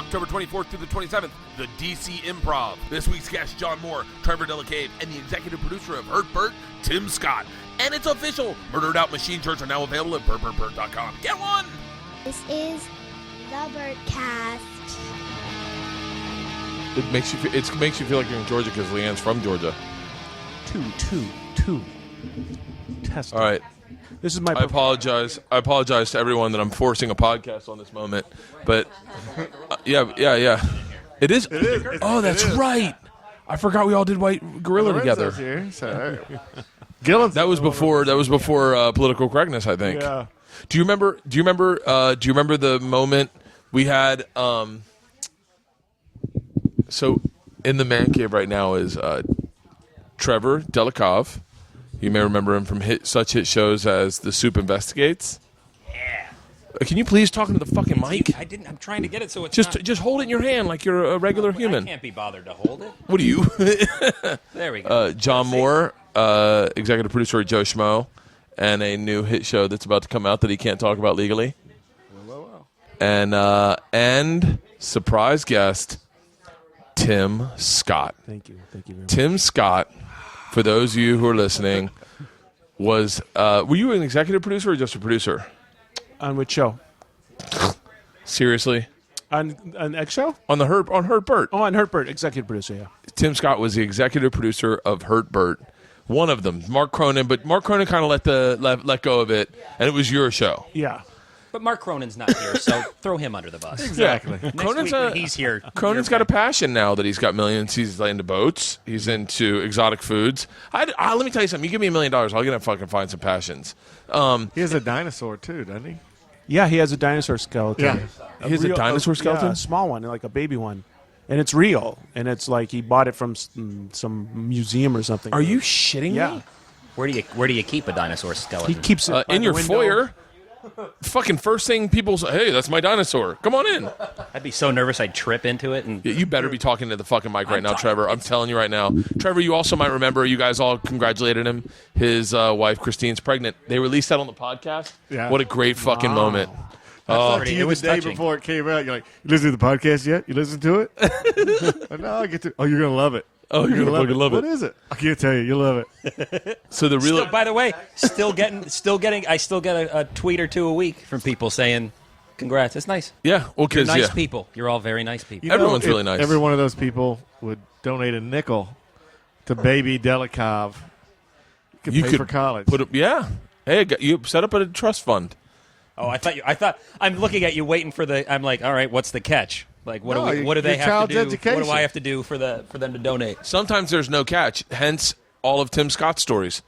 October 24th through the 27th, the DC Improv. This week's guests, John Moore, Trevor Dellecave, and the executive producer of Hurt Bert, Tim Scott. And it's official. Murdered Out machine shirts are now available at BertCast.com. Get one! This is the Bertcast. It makes you feel like you're in Georgia because Leanne's from Georgia. Two. Test. All right. This is my. I apologize to everyone that I'm forcing a podcast on this moment, but yeah. It is. Oh, that's right. I forgot we all did White Gorilla together. That was before political correctness, I think. Yeah. Do you remember the moment we had? So in the man cave right now is Trevor Dellecave. You may remember him from such hit shows as The Soup Investigates. Yeah. Can you please talk into the fucking mic? I didn't. I'm trying to get it so it's Just hold it in your hand like you're a regular human. I can't be bothered to hold it. What are you? There we go. John Moore, executive producer of Joe Schmo, and a new hit show that's about to come out that he can't talk about legally. Well. And surprise guest, Tim Scott. Thank you very much. Tim Scott, for those of you who are listening, was were you an executive producer or just a producer? On which show? Seriously? On X show? On Hurt Bert. Oh, on Hurt Bert, executive producer. Yeah. Tim Scott was the executive producer of Hurt Bert. One of them, Mark Cronin, but Mark Cronin kind of let go of it, and it was your show. Yeah. But Mark Cronin's not here, so throw him under the bus. Exactly. Next week when he's here. Cronin's got a passion now that he's got millions. He's into boats. He's into exotic foods. Let me tell you something. You give me $1 million, I'll get to fucking find some passions. He has a dinosaur too, doesn't he? Yeah, he has a dinosaur skeleton. Yeah. He has a dinosaur skeleton? Yeah, a small one, like a baby one. And it's real. And it's like he bought it from some museum or something. Are you shitting Yeah. me? Where do you keep a dinosaur skeleton? He keeps it by In the your window. foyer. Fucking first thing people say, hey, that's my dinosaur. Come on in. I'd be so nervous I'd trip into it. And Yeah, you better be talking to the fucking mic right now, Trevor. I'm telling you right now. Trevor, you also might remember, you guys all congratulated him. His wife, Christine's pregnant. They released that on the podcast. Yeah. What a great fucking moment. I talked pretty- to it you was the day touching. before it came out. You're like, you listen to the podcast yet? You listen to it? No, I get to. Oh, you're gonna love it. Oh, you're going to fucking love What it. is it? I can't tell you. You'll love it. So the real... by the way, still getting. I still get a tweet or two a week from people saying, "Congrats, it's nice. Yeah, well, You're because, nice people. You're all very nice people." You know, Everyone's if really nice. Every one of those people would donate a nickel to baby Dellecave. You could pay for college. Yeah. Hey, you set up a trust fund. Oh, I thought I'm looking at you waiting for the. I'm like, all right, what's the catch? Like, what No, do they your have to child's do? education. What do I have to do for them to donate? Sometimes there's no catch, hence all of Tim Scott's stories.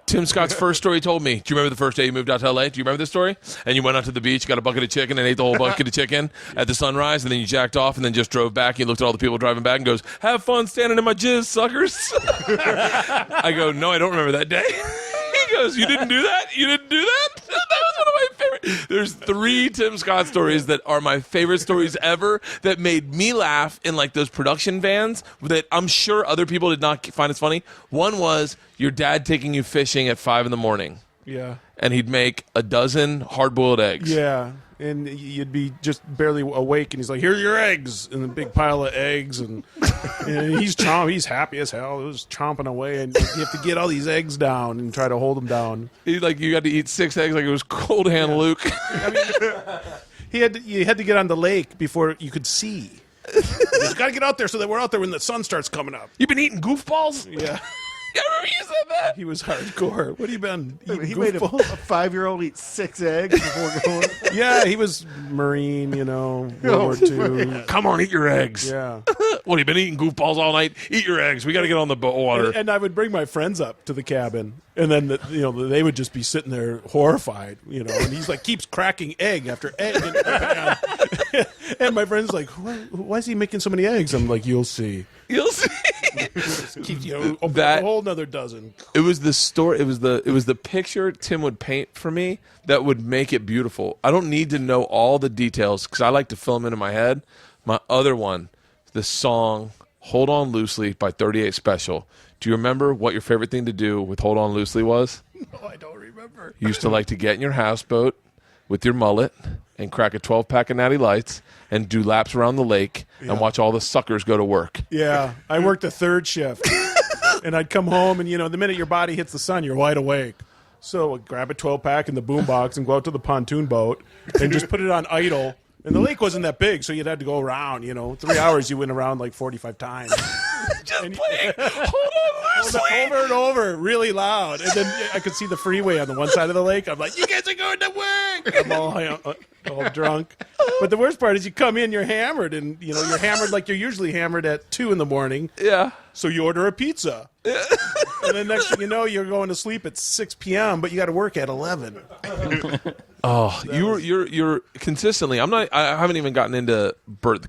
Tim Scott's first story he told me. Do you remember the first day you moved out to L.A.? Do you remember this story? And you went out to the beach, got a bucket of chicken, and ate the whole bucket of chicken at the sunrise, and then you jacked off, and then just drove back. You looked at all the people driving back and goes, have fun standing in my jizz, suckers. I go, no, I don't remember that day. He goes, you didn't do that? You didn't do that? That was one of my favorite. There's 3 Tim Scott stories that are my favorite stories ever that made me laugh in like those production vans that I'm sure other people did not find as funny. One was your dad taking you fishing at 5 a.m. Yeah. and he'd make a dozen hard-boiled eggs. Yeah. And you'd be just barely awake, and he's like, "Here are your eggs," and a big pile of eggs, and he's happy as hell. It was chomping away, and you have to get all these eggs down and try to hold them down. You got to eat 6 eggs like it was cold hand Luke. You had to get on the lake before you could see. You got to get out there so that we're out there when the sun starts coming up. You've been eating goofballs? Yeah. I remember you said that. He was hardcore. What have you been eating? He made a goofballs? 5-year-old eat 6 eggs before going. Yeah, he was Marine, World War II. Come on, eat your eggs. Yeah. What, you been eating goofballs all night? Eat your eggs. We got to get on the water. And I would bring my friends up to the cabin, and then they would just be sitting there horrified, and he's like keeps cracking egg after egg in the pan. And my friend's like, why is he making so many eggs? I'm like, you'll see. You'll see. A whole nother dozen. It was the story. It was the picture Tim would paint for me that would make it beautiful. I don't need to know all the details because I like to fill them into my head. My other one, the song "Hold On Loosely" by 38 Special. Do you remember what your favorite thing to do with "Hold On Loosely" was? No, I don't remember. You used to like to get in your houseboat with your mullet and crack a 12-pack of Natty Lights and do laps around the lake and watch all the suckers go to work. Yeah, I worked a third shift, and I'd come home, and the minute your body hits the sun, you're wide awake. So I'd grab a 12-pack in the boombox and go out to the pontoon boat and just put it on idle. And the lake wasn't that big, so you'd have to go around. 3 hours, you went around like 45 times. Just playing. Hold on loosely. Over and over, really loud. And then I could see the freeway on the one side of the lake. I'm like, you guys are going to work. I'm all drunk. But the worst part is you come in, you're hammered. And, you're hammered like you're usually hammered at 2 in the morning. Yeah. So you order a pizza. And then next thing you know, you're going to sleep at 6 p.m., but you got to work at 11. Oh, you're consistently. I haven't even gotten into Bert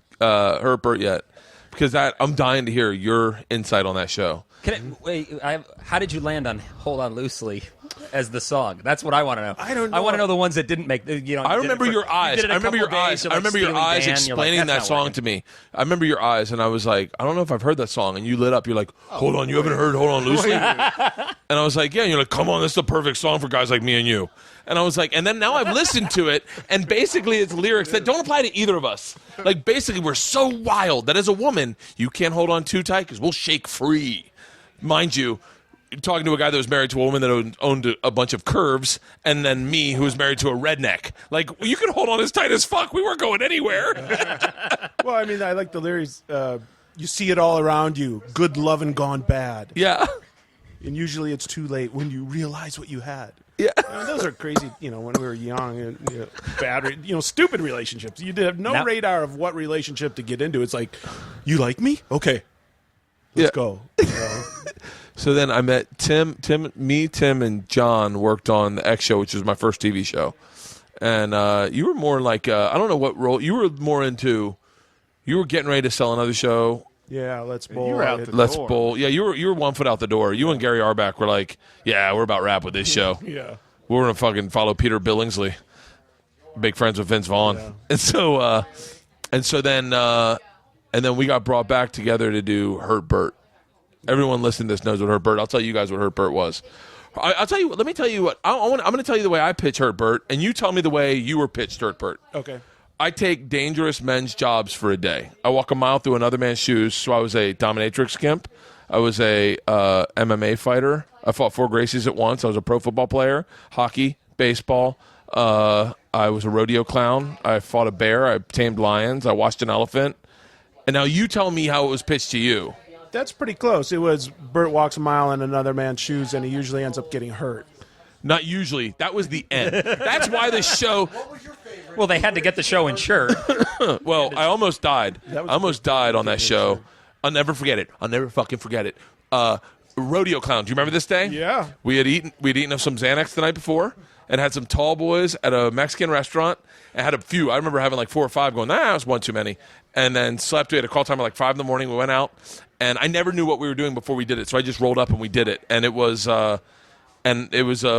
yet, because I'm dying to hear your insight on that show. How did you land on "Hold On Loosely" as the song? That's what I want to know. I don't know. I want to know the ones that didn't make. I remember your eyes. I remember your eyes. I remember your eyes explaining that song to me. I remember your eyes, and I was like, I don't know if I've heard that song. And you lit up. You're like, hold on, you haven't heard "Hold On Loosely"? And I was like, yeah. And you're like, come on, this is the perfect song for guys like me and you. And I was like, and then now I've listened to it, and basically it's lyrics that don't apply to either of us. Like, basically, we're so wild that as a woman, you can't hold on too tight because we'll shake free. Mind you, talking to a guy that was married to a woman that owned a bunch of curves, and then me, who was married to a redneck. Like, you can hold on as tight as fuck. We weren't going anywhere. Well, I mean, I like the lyrics. You see it all around you. Good lovin' gone bad. Yeah. And usually it's too late when you realize what you had. Yeah. Those are crazy, when we were young and bad, stupid relationships. You did have no radar of what relationship to get into. It's like, you like me? Okay. Let's go. So then I met Tim, and John worked on the X Show, which was my first TV show. And you were more like, I don't know what role, you were more into, you were getting ready to sell another show. Yeah, Let's Bowl. You were out the Let's door. Bowl. Yeah, you were 1 foot out the door. You and Gary Arbach were like, yeah, we're about wrap with this show. Yeah. We're going to fucking follow Peter Billingsley. Big friends with Vince Vaughn. Yeah. And so then we got brought back together to do Hurt Bert. Everyone listening to this knows what Hurt Bert. I'll tell you guys what Hurt Bert was. I'll tell you. Let me tell you what. I'm going to tell you the way I pitch Hurt Bert, and you tell me the way you were pitched Hurt Bert. Okay. I take dangerous men's jobs for a day. I walk a mile through another man's shoes. So I was a dominatrix gimp. I was a MMA fighter. I fought 4 Gracies at once. I was a pro football player, hockey, baseball. I was a rodeo clown. I fought a bear. I tamed lions. I watched an elephant. And now you tell me how it was pitched to you. That's pretty close. It was Bert walks a mile in another man's shoes, and he usually ends up getting hurt. Not usually. That was the end. That's why the show... Well, they had to get the show insured. Well, I almost died. I almost died on that show. I'll never forget it. I'll never fucking forget it. Rodeo clown. Do you remember this day? Yeah. We'd eaten some Xanax the night before and had some tall boys at a Mexican restaurant and had a few. I remember having like 4 or 5 going, that was one too many. And then slept. We had a call time at like 5 in the morning. We went out. And I never knew what we were doing before we did it. So I just rolled up and we did it. And it was a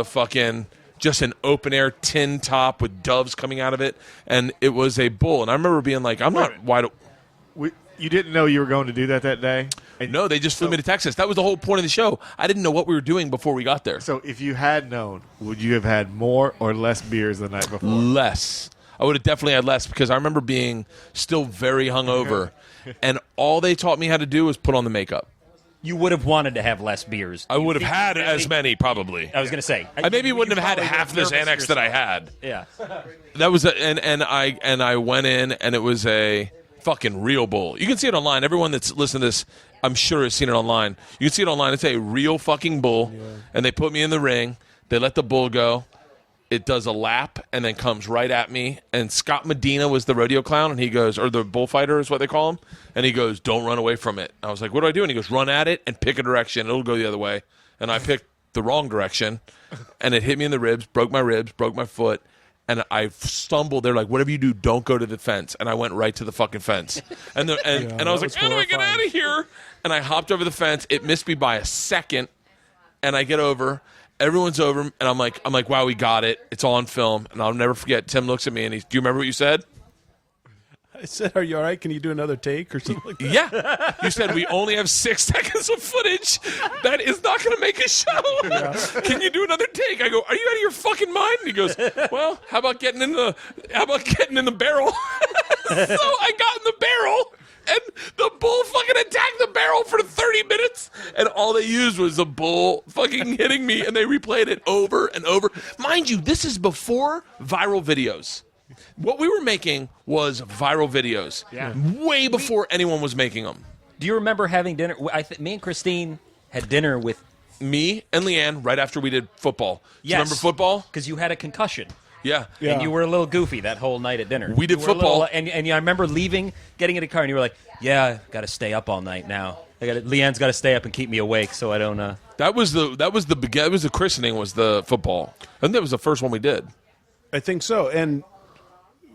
fucking... just an open-air tin top with doves coming out of it, and it was a bull. And I remember being like, I'm not wide You didn't know you were going to do that day? No, they just flew me to Texas. That was the whole point of the show. I didn't know what we were doing before we got there. So if you had known, would you have had more or less beers the night before? Less. I would have definitely had less because I remember being still very hungover, and all they taught me how to do was put on the makeup. You would have wanted to have less beers. I would have had as many, probably. I was going to say. I maybe wouldn't have had half the Xanax that I had. Yeah. That was and I went in, and it was a fucking real bull. You can see it online. Everyone that's listening to this, I'm sure, has seen it online. You can see it online. It's a real fucking bull, and they put me in the ring. They let the bull go. It does a lap and then comes right at me. And Scott Medina was the rodeo clown, and he goes, or the bullfighter is what they call him. And he goes, don't run away from it. I was like, what do I do? And he goes, run at it and pick a direction. It'll go the other way. And I picked the wrong direction, and it hit me in the ribs, broke my foot, and I stumbled. They're like, whatever you do, don't go to the fence. And I went right to the fucking fence. And I was like, how do I get out of here? And I hopped over the fence. It missed me by a second, and I get over. Everyone's over, and I'm like, wow, we got it. It's on film, and I'll never forget. Tim looks at me, and do you remember what you said? I said, "Are you all right? Can you do another take or something?" Like that? Yeah. You said we only have 6 seconds of footage. That is not going to make a show. Yeah. Can you do another take? I go, are you out of your fucking mind? And he goes, well, how about getting in the barrel? So I got in the barrel. And the bull fucking attacked the barrel for 30 minutes. And all they used was the bull fucking hitting me. And they replayed it over and over. Mind you, this is before viral videos. What we were making was viral videos. Yeah. Way before anyone was making them. Do you remember having dinner? Me and Christine had dinner with Me and Leanne right after we did football. Yes. Do you remember football? Because you had a concussion. Yeah. And you were a little goofy that whole night at dinner. We did You were a football. little- and I remember leaving, getting in a car, and you were like, yeah, got to stay up all night now. Leanne's got to stay up and keep me awake so I don't... That was the christening was the football. I think that was the first one we did. I think so. And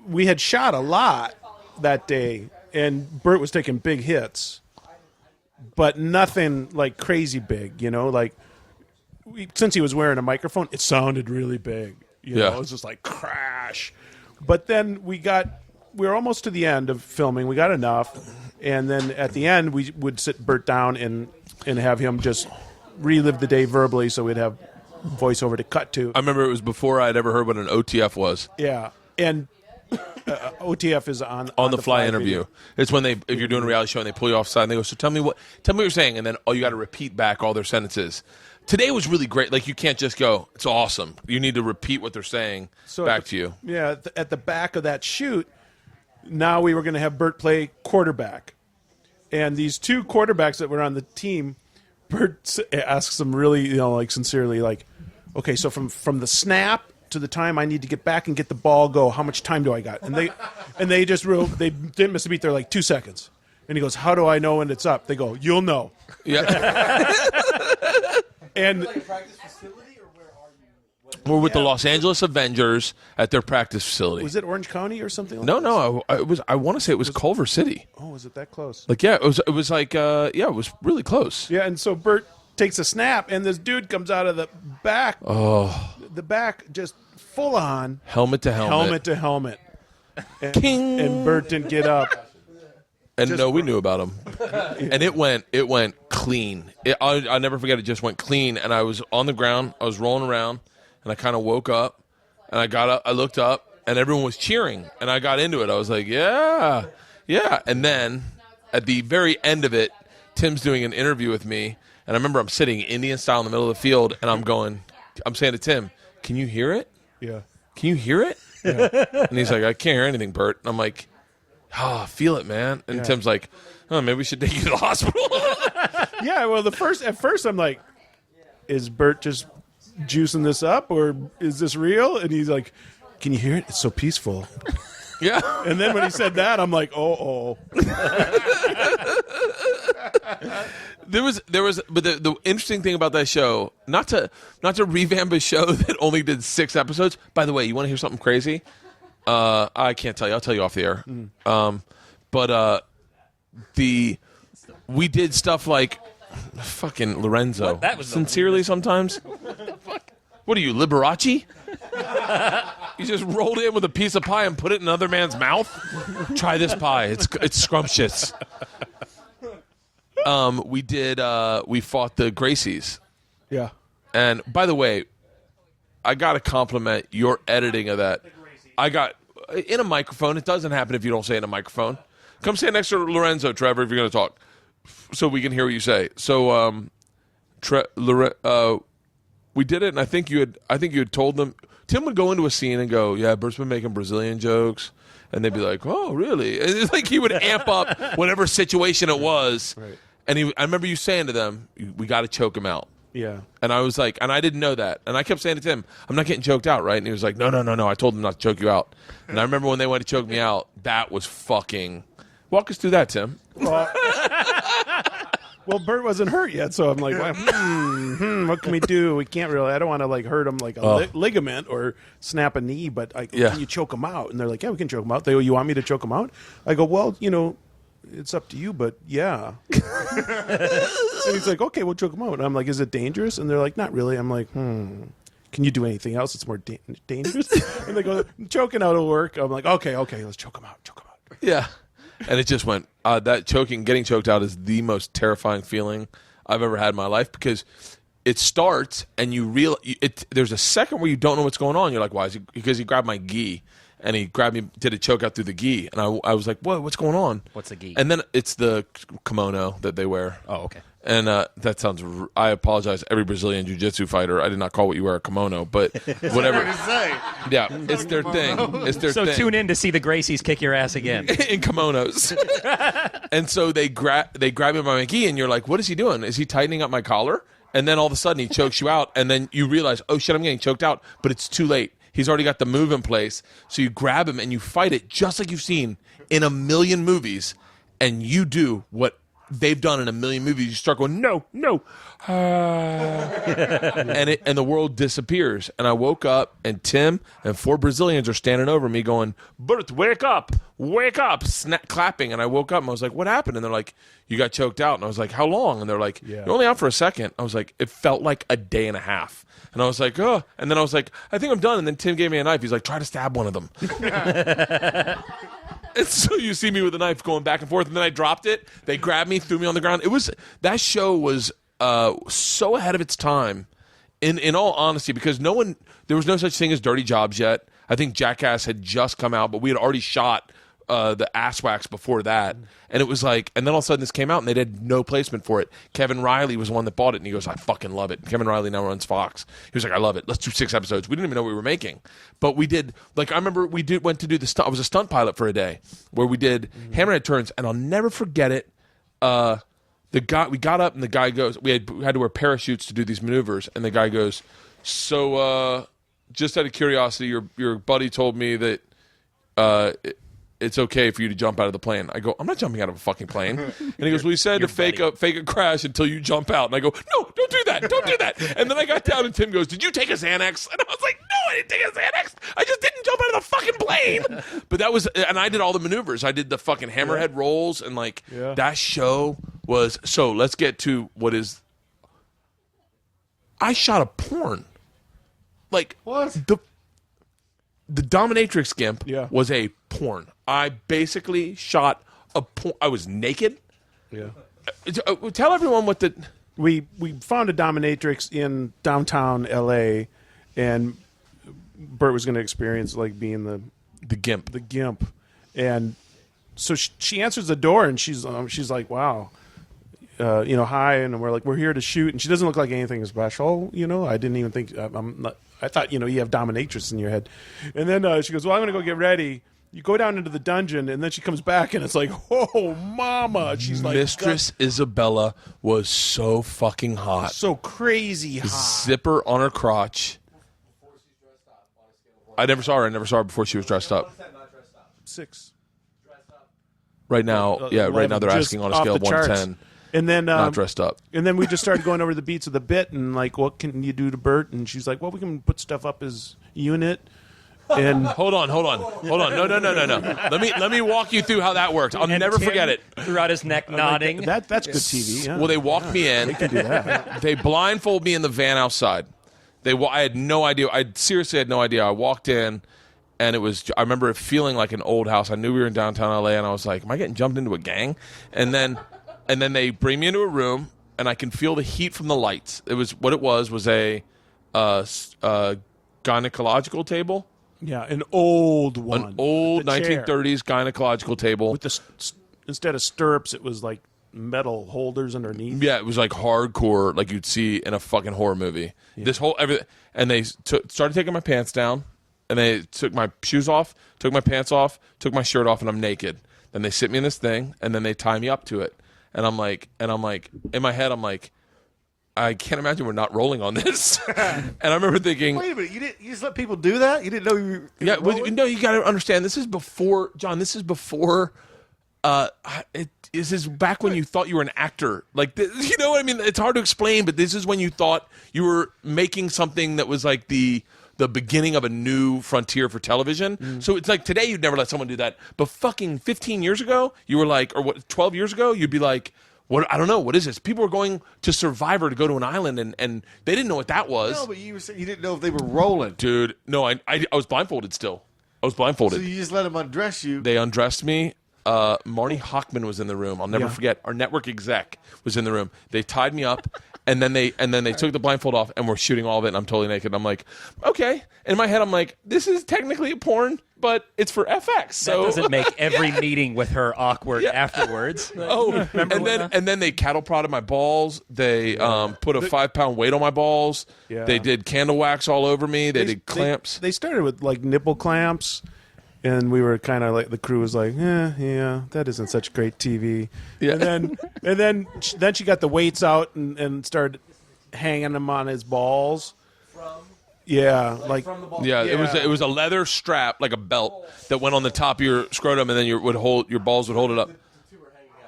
we had shot a lot that day, and Bert was taking big hits, but nothing like crazy big, like since he was wearing a microphone, it sounded really big. You know, it was just like crash. But then we were almost to the end of filming. We got enough. And then at the end, we would sit Bert down and have him just relive the day verbally, so we'd have voiceover to cut to. I remember it was before I'd ever heard what an OTF was. Yeah. And OTF is on the fly interview. video. It's when if you're doing a reality show and they pull you offside and they go, so tell me what you're saying, and then you got to repeat back all their sentences. Today was really great. Like, you can't just go, it's awesome. You need to repeat what they're saying back to you. Yeah, at the back of that shoot, now we were going to have Bert play quarterback. And these 2 quarterbacks that were on the team, Bert asks them really, sincerely, like, okay, so from the snap to the time I need to get back and get the ball go, how much time do I got? And they just they didn't miss a beat. They're like 2 seconds. And he goes, how do I know when it's up? They go, you'll know. Yeah. And we're with the Los Angeles Avengers at their practice facility. was it Orange County or something like No. I want to say it was Culver City. Oh, was it that close? Like, yeah, it was like, it was really close. Yeah, and so Bert takes a snap, and this dude comes out of the back. Oh. The back just full on. Helmet to helmet. Helmet to helmet. And, King. And Bert didn't get up. And we knew about him. And it went clean. I'll never forget, it just went clean. And I was on the ground, I was rolling around, and I kind of woke up, and I got up, I looked up, and everyone was cheering. And I got into it. I was like, yeah. And then at the very end of it, Tim's doing an interview with me, and I remember I'm sitting Indian style in the middle of the field, and I'm saying to Tim, can you hear it? Yeah. Can you hear it? Yeah. And he's like, I can't hear anything, Bert. And I'm like, I feel it, man. And Tim's like, maybe we should take you to the hospital. Yeah, well, at first I'm like, is Bert just juicing this up, or is this real? And he's like, can you hear it? It's so peaceful. Yeah. And then when he said that, I'm like, oh. But the interesting thing about that show, not to revamp a show that only did 6 episodes. By the way, you want to hear something crazy? I can't tell you. I'll tell you off the air. But we did stuff like fucking Lorenzo. That was sincerely sometimes. What the fuck? What are you, Liberace? You just rolled in with a piece of pie and put it in another man's mouth? Try this pie. It's scrumptious. We fought the Gracies. Yeah. And by the way, I got to compliment your editing of that. I got in a microphone. It doesn't happen if you don't say it in a microphone. Come stand next to Lorenzo, Trevor, if you're going to talk, so we can hear what you say. So, we did it, and I think you had told them. Tim would go into a scene and go, "Yeah, Bert's been making Brazilian jokes," and they'd be like, "Oh, really?" And it's like he would amp up whatever situation it was. Right. And I remember you saying to them, "We got to choke him out." Yeah. And I was like, and I didn't know that. And I kept saying to Tim, I'm not getting choked out, right? And he was like, no. I told him not to choke you out. And I remember when they went to choke me out, that was fucking... Walk us through that, Tim. Well, Bert wasn't hurt yet, so I'm like, what can we do? We can't really... I don't want to like hurt him like a ligament or snap a knee, but can you choke him out? And they're like, yeah, we can choke him out. They go, you want me to choke him out? I go, well, it's up to you, but yeah. And he's like, okay, we'll choke him out. And I'm like, is it dangerous? And they're like, not really. I'm like, can you do anything else that's more dangerous? And they go, choking out will work. I'm like, okay, let's choke him out. Yeah. And it just went, getting choked out is the most terrifying feeling I've ever had in my life because it starts and there's a second where you don't know what's going on. You're like, why is he? Because he grabbed my gi and he grabbed me, did a choke out through the gi. And I was like, what's going on? What's a gi? And then it's the kimono that they wear. Oh, okay. And that sounds. I apologize, every Brazilian jiu-jitsu fighter. I did not call what you wear a kimono, but whatever. Yeah, it's their thing. It's their thing. So tune in to see the Gracies kick your ass again in kimonos. And so they grab me by my gi, and you're like, "What is he doing? Is he tightening up my collar?" And then all of a sudden he chokes you out, and then you realize, "Oh shit, I'm getting choked out," but it's too late. He's already got the move in place. So you grab him and you fight it just like you've seen in a million movies, and you do what they've done in a million movies. You start going, no, and the world disappears. And I woke up, and Tim and 4 Brazilians are standing over me going, Bert, wake up, clapping. And I woke up and I was like, what happened? And they're like, you got choked out. And I was like, how long? And they're like, you're only out for a second. I was like, it felt like a day and a half. And I was like, oh. And then I was like, I think I'm done. And then Tim gave me a knife. He's like, try to stab one of them. And so you see me with a knife going back and forth, and then I dropped it. They grabbed me, threw me on the ground. That show was so ahead of its time, in all honesty, because there was no such thing as Dirty Jobs yet. I think Jackass had just come out, but we had already shot the ass wax before that. And it was like, and then all of a sudden this came out and they did no placement for it. Kevin Riley was the one that bought it, and he goes, I fucking love it. Kevin Riley now runs Fox. He was like, I love it. Let's do 6 episodes. We didn't even know what we were making. But we did, like, I remember went to do the stunt. I was a stunt pilot for a day where we did hammerhead turns, and I'll never forget it. We got up and the guy goes, we had to wear parachutes to do these maneuvers, and the guy goes, so just out of curiosity, your buddy told me that it's okay for you to jump out of the plane. I go, I'm not jumping out of a fucking plane. And he goes, well, he said to fake a crash until you jump out. And I go, no, don't do that. Don't do that. And then I got down and Tim goes, did you take a Xanax? And I was like, no, I didn't take a Xanax. I just didn't jump out of the fucking plane. But and I did all the maneuvers. I did the fucking hammerhead rolls, and that show was, so let's get to what is, I shot a porn. Like, what? The Dominatrix Gimp was a porn. I basically shot a porn. I was naked. Yeah. Tell everyone what We found a dominatrix in downtown L.A., and Bert was going to experience like being the gimp. The gimp, and so she answers the door, and she's like, "Wow, hi," and we're like, "We're here to shoot," and she doesn't look like anything special. I didn't even think I'm not. I thought you have dominatrix in your head, and then she goes, "Well, I'm going to go get ready." You go down into the dungeon, and then she comes back, and it's like, oh, mama. She's like, Mistress Isabella was so fucking hot. So crazy hot. Zipper on her crotch. I never saw her before she was dressed up. 6. Right now, right now they're asking on a scale of 1 to 10. And then not dressed up. And then we just started going over the beats of the bit, and like, what can you do to Bert? And she's like, well, we can put stuff up his unit. And hold on. No. Let me walk you through how that worked. I'll never forget it. Throughout his neck, nodding. That's good TV. Yeah. Well, they walked me in. They can do that. They blindfold me in the van outside. I had no idea. I seriously had no idea. I walked in, and I remember it feeling like an old house. I knew we were in downtown LA, and I was like, am I getting jumped into a gang? And then they bring me into a room, and I can feel the heat from the lights. What it was a gynecological table. Yeah, an old one. An old 1930s gynecological table. With instead of stirrups, it was like metal holders underneath. Yeah, it was like hardcore, like you'd see in a fucking horror movie. Yeah. Everything, and they started taking my pants down, and they took my shoes off, took my pants off, took my shirt off, and I'm naked. Then they sit me in this thing, and then they tie me up to it. And I'm like, in my head, I'm like, I can't imagine we're not rolling on this. And I remember thinking, wait a minute, you just let people do that? You didn't know you were yeah, well, no, you got to understand, this is before, John, this is back when you thought you were an actor. Like, you know what I mean? It's hard to explain, but this is when you thought you were making something that was like the beginning of a new frontier for television. Mm. So it's like today you'd never let someone do that. But fucking 15 years ago, you were like, or 12 years ago, you'd be like, what? I don't know. What is this? People were going to Survivor to go to an island, and they didn't know what that was. No, but you were saying you didn't know if they were rolling. Dude, no, I was blindfolded still. I was blindfolded. So you just let them undress you. They undressed me, Marty Hochman was in the room. I'll never forget. Our network exec was in the room. They tied me up, and then they took the blindfold off, and we're shooting all of it, and I'm totally naked. And I'm like, okay. In my head, I'm like, this is technically a porn, but it's for FX. So That doesn't make every meeting with her awkward afterwards. And then they cattle prodded my balls. They put a 5-pound weight on my balls. Yeah. They did candle wax all over me. They did clamps. They started with like nipple clamps, and we were kind of like, the crew was like, yeah, that isn't such great TV. Yeah. And then she got the weights out and started hanging them on his balls. It was a leather strap, like a belt, that went on the top of your scrotum, and then your balls would hold it up.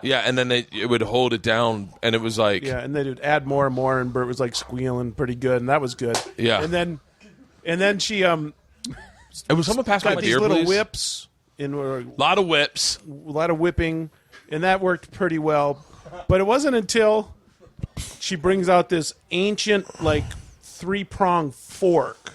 Yeah, and then it would hold it down, and it was like and they would add more and more, and Bert was like squealing pretty good, and that was good. Yeah, and then she it was someone passed got my these beer, little please? whips, a lot of whips, a lot of whipping, and that worked pretty well. But it wasn't until she brings out this ancient like 3-prong fork.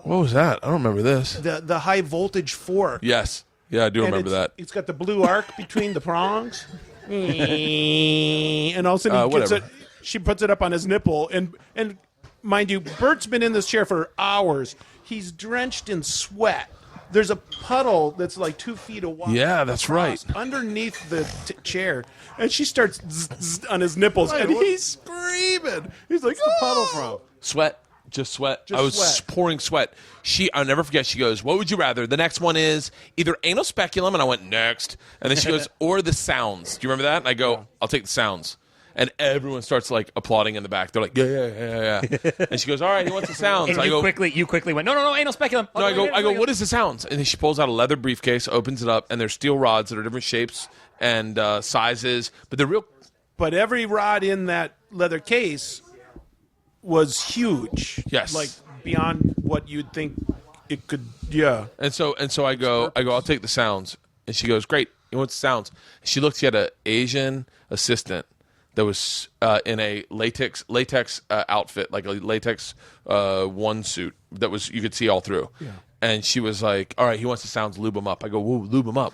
What was that? I don't remember this. The high voltage fork. Yes. Yeah, I do remember that. It's got the blue arc between the prongs. And all of a sudden she puts it up on his nipple. And mind you, Bert's been in this chair for hours. He's drenched in sweat. There's a puddle that's like 2 feet wide. Yeah, that's right. Underneath the chair. And she starts zzz on his nipples. And he's screaming. He's like, What's the puddle from? Sweat. Just sweat. I was pouring sweat. I'll never forget, she goes, what would you rather? The next one is either anal speculum, and I went, next. And then she goes, or the sounds. Do you remember that? And I go, I'll take the sounds. And everyone starts like applauding in the back. They're like, yeah. And she goes, all right, he wants the sounds. And you quickly went, no, anal speculum. No, I go, what is the sounds? And then she pulls out a leather briefcase, opens it up, and there's steel rods that are different shapes and sizes. But they're real. But every rod in that leather case was huge. Yes. Like beyond what you'd think it could. Yeah. And so I go, I'll take the sounds. And she goes, great. He wants the sounds. She looked, she had an Asian assistant that was in a latex outfit, like a latex one suit that was, you could see all through. Yeah. And she was like, all right, he wants the sounds, lube him up. I go, whoa, lube him up.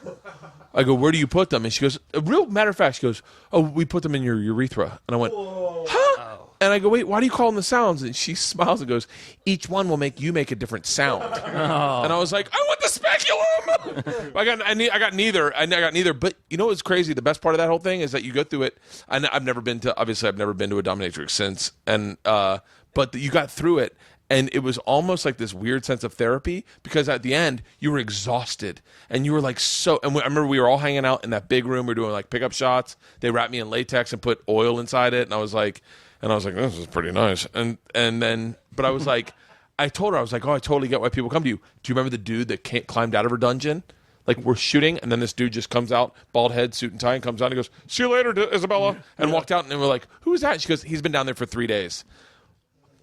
I go, where do you put them? And she goes, a real matter of fact, she goes, oh, we put them in your urethra. And I went, huh? And I go, wait, why do you call them the sounds? And she smiles and goes, each one will make you make a different sound. Oh. And I was like, I want the speculum. I got neither. But you know what's crazy? The best part of that whole thing is that you go through it. I've never been to a dominatrix since. And but you got through it. And it was almost like this weird sense of therapy because at the end, you were exhausted. And you were like so... And I remember we were all hanging out in that big room. We were doing like pickup shots. They wrapped me in latex and put oil inside it. And I was like, this is pretty nice. And then... But I was like... I told her, I was like, oh, I totally get why people come to you. Do you remember the dude that climbed out of her dungeon? Like, we're shooting, and then this dude just comes out, bald head, suit and tie, and comes out and goes, see you later, Isabella. And walked out, and we're like, who is that? And she goes, he's been down there for 3 days.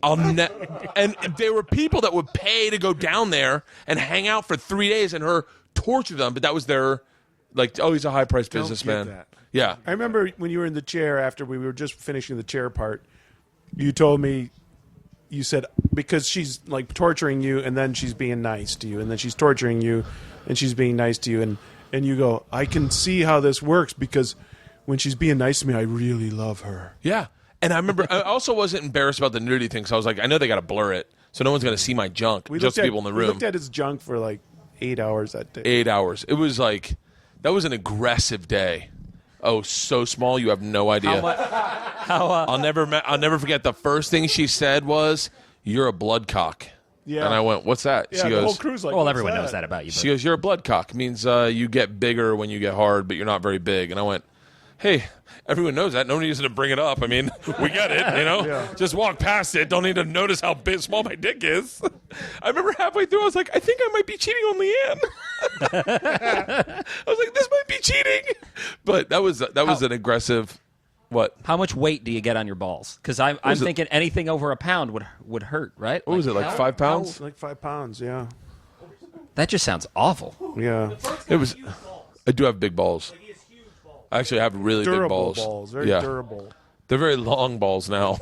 And there were people that would pay to go down there and hang out for 3 days and her torture them, but that was their, like, oh, he's a high-priced businessman. That. Yeah. I remember when you were in the chair after we were just finishing the chair part, you told me, you said, because she's, like, torturing you, and then she's being nice to you, and then she's torturing you, and she's being nice to you, and you go, I can see how this works, because when she's being nice to me, I really love her. Yeah. And I remember, I also wasn't embarrassed about the nudity thing, so I was like, I know they got to blur it, so no one's going to see my junk, just people in the room. We looked at his junk for, like, 8 hours that day. 8 hours. It was like, that was an aggressive day. Oh, so small, you have no idea. I'll never forget the first thing she said was, "You're a blood cock." Yeah. And I went, "What's that?" Yeah, she the goes, whole crew's like, well, "What's everyone that?" knows that about you. She goes, "You're a blood cock. It means you get bigger when you get hard, but you're not very big." And I went, "Hey, everyone knows that. No one needs to bring it up. I mean, we get it, you know? Yeah. Just walk past it. Don't need to notice how small my dick is." I remember halfway through, I was like, I think I might be cheating on Leanne. I was like, this might be cheating. But that was an aggressive, what? How much weight do you get on your balls? Because I'm thinking anything over a pound would hurt, right? What was it, like 5 pounds? Like 5 pounds, yeah. That just sounds awful. Yeah. It was. I do have big balls. I actually have really Durable big balls. Very durable. They're very long balls now.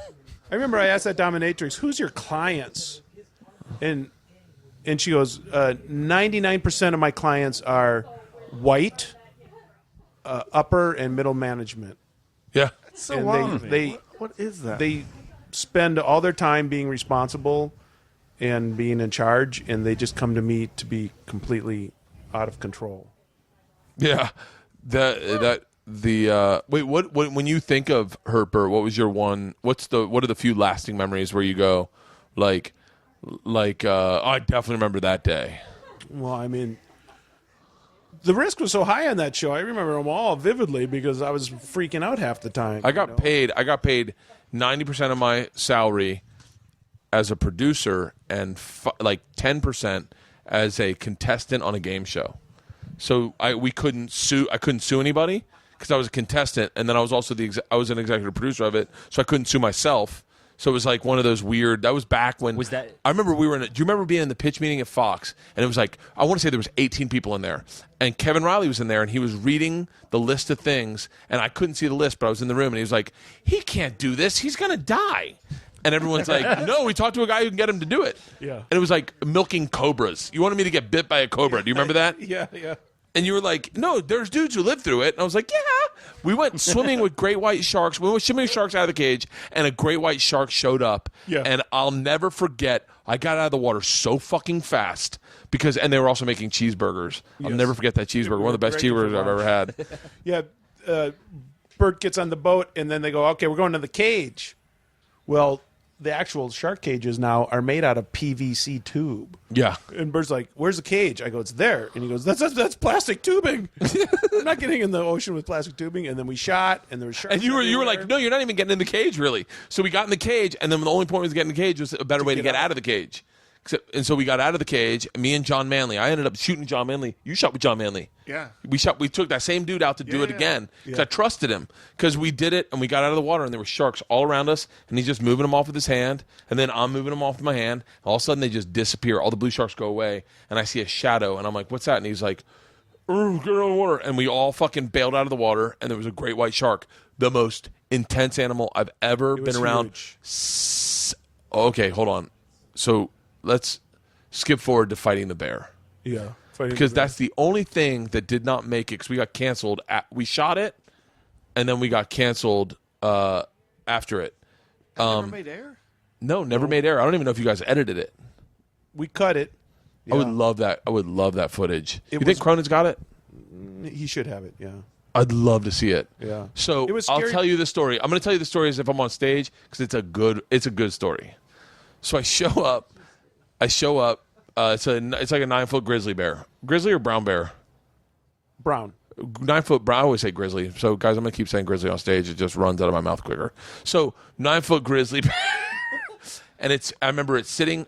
I remember I asked that dominatrix, who's your clients? And she goes, 99% of my clients are white upper and middle management. Yeah. So And wild. they What is that? they spend all their time being responsible and being in charge, and they just come to me to be completely out of control. Yeah. Wait, what when you think of Hurt Bert, what was your one? What are the few lasting memories where you go, like, I definitely remember that day. Well, I mean, the risk was so high on that show. I remember them all vividly because I was freaking out half the time. I got paid 90% of my salary as a producer and like 10% as a contestant on a game show. So I couldn't sue anybody because I was a contestant, and then I was also I was an executive producer of it, so I couldn't sue myself. So it was like one of those weird. That was back when. Was that? I remember we were in. Do you remember being in the pitch meeting at Fox? And it was like, I want to say there was 18 people in there, and Kevin Riley was in there, and he was reading the list of things, and I couldn't see the list, but I was in the room, and he was like, "He can't do this. He's gonna die." And everyone's like, "No, we talked to a guy who can get him to do it." Yeah. And it was like milking cobras. You wanted me to get bit by a cobra. Do you remember that? Yeah, yeah. And you were like, "No, there's dudes who lived through it." And I was like, "Yeah." We went swimming with great white sharks. We went swimming with sharks out of the cage, and a great white shark showed up. Yeah. And I'll never forget, I got out of the water so fucking fast and they were also making cheeseburgers. I'll Yes. never forget that cheeseburger. One of the best Great for cheeseburgers I've ever had. Yeah, Bert gets on the boat, and then they go, okay, we're going to the cage. Well, the actual shark cages now are made out of PVC tube. Yeah. And Bert's like, where's the cage? I go, it's there. And he goes, that's plastic tubing. I'm not getting in the ocean with plastic tubing. And then we shot, and there was sharks And you were everywhere. like, "No, you're not even getting in the cage, really." So we got in the cage, and then the only point was getting in the cage was a better way to get out of the cage. And so we got out of the cage. Me and John Manley. I ended up shooting John Manley. You shot with John Manley. Yeah. We took that same dude out to do it yeah. again because I trusted him, because we did it and we got out of the water and there were sharks all around us, and he's just moving them off with his hand, and then I'm moving them off with my hand. All of a sudden they just disappear. All the blue sharks go away, and I see a shadow, and I'm like, "What's that?" And he's like, "Oh, get out of the water!" And we all fucking bailed out of the water, and there was a great white shark, the most intense animal I've ever been around. Huge. Okay, hold on. So let's skip forward to fighting the bear. Yeah. Because that's the only thing that did not make it, because we got canceled. We shot it, and then we got canceled after it. Never made air? No, never made air. I don't even know if you guys edited it. We cut it. I would love that. I would love that footage. You was- think Cronin's got it? He should have it, yeah. I'd love to see it. Yeah. So It was I'll scary. tell you the story. I'm going to tell you the story as if I'm on stage, because it's a good story. So I show up. It's like a 9-foot grizzly bear. Grizzly or brown bear? Brown. 9-foot brown. I always say grizzly. So guys, I'm gonna keep saying grizzly on stage. It just runs out of my mouth quicker. So 9-foot grizzly bear, and I remember it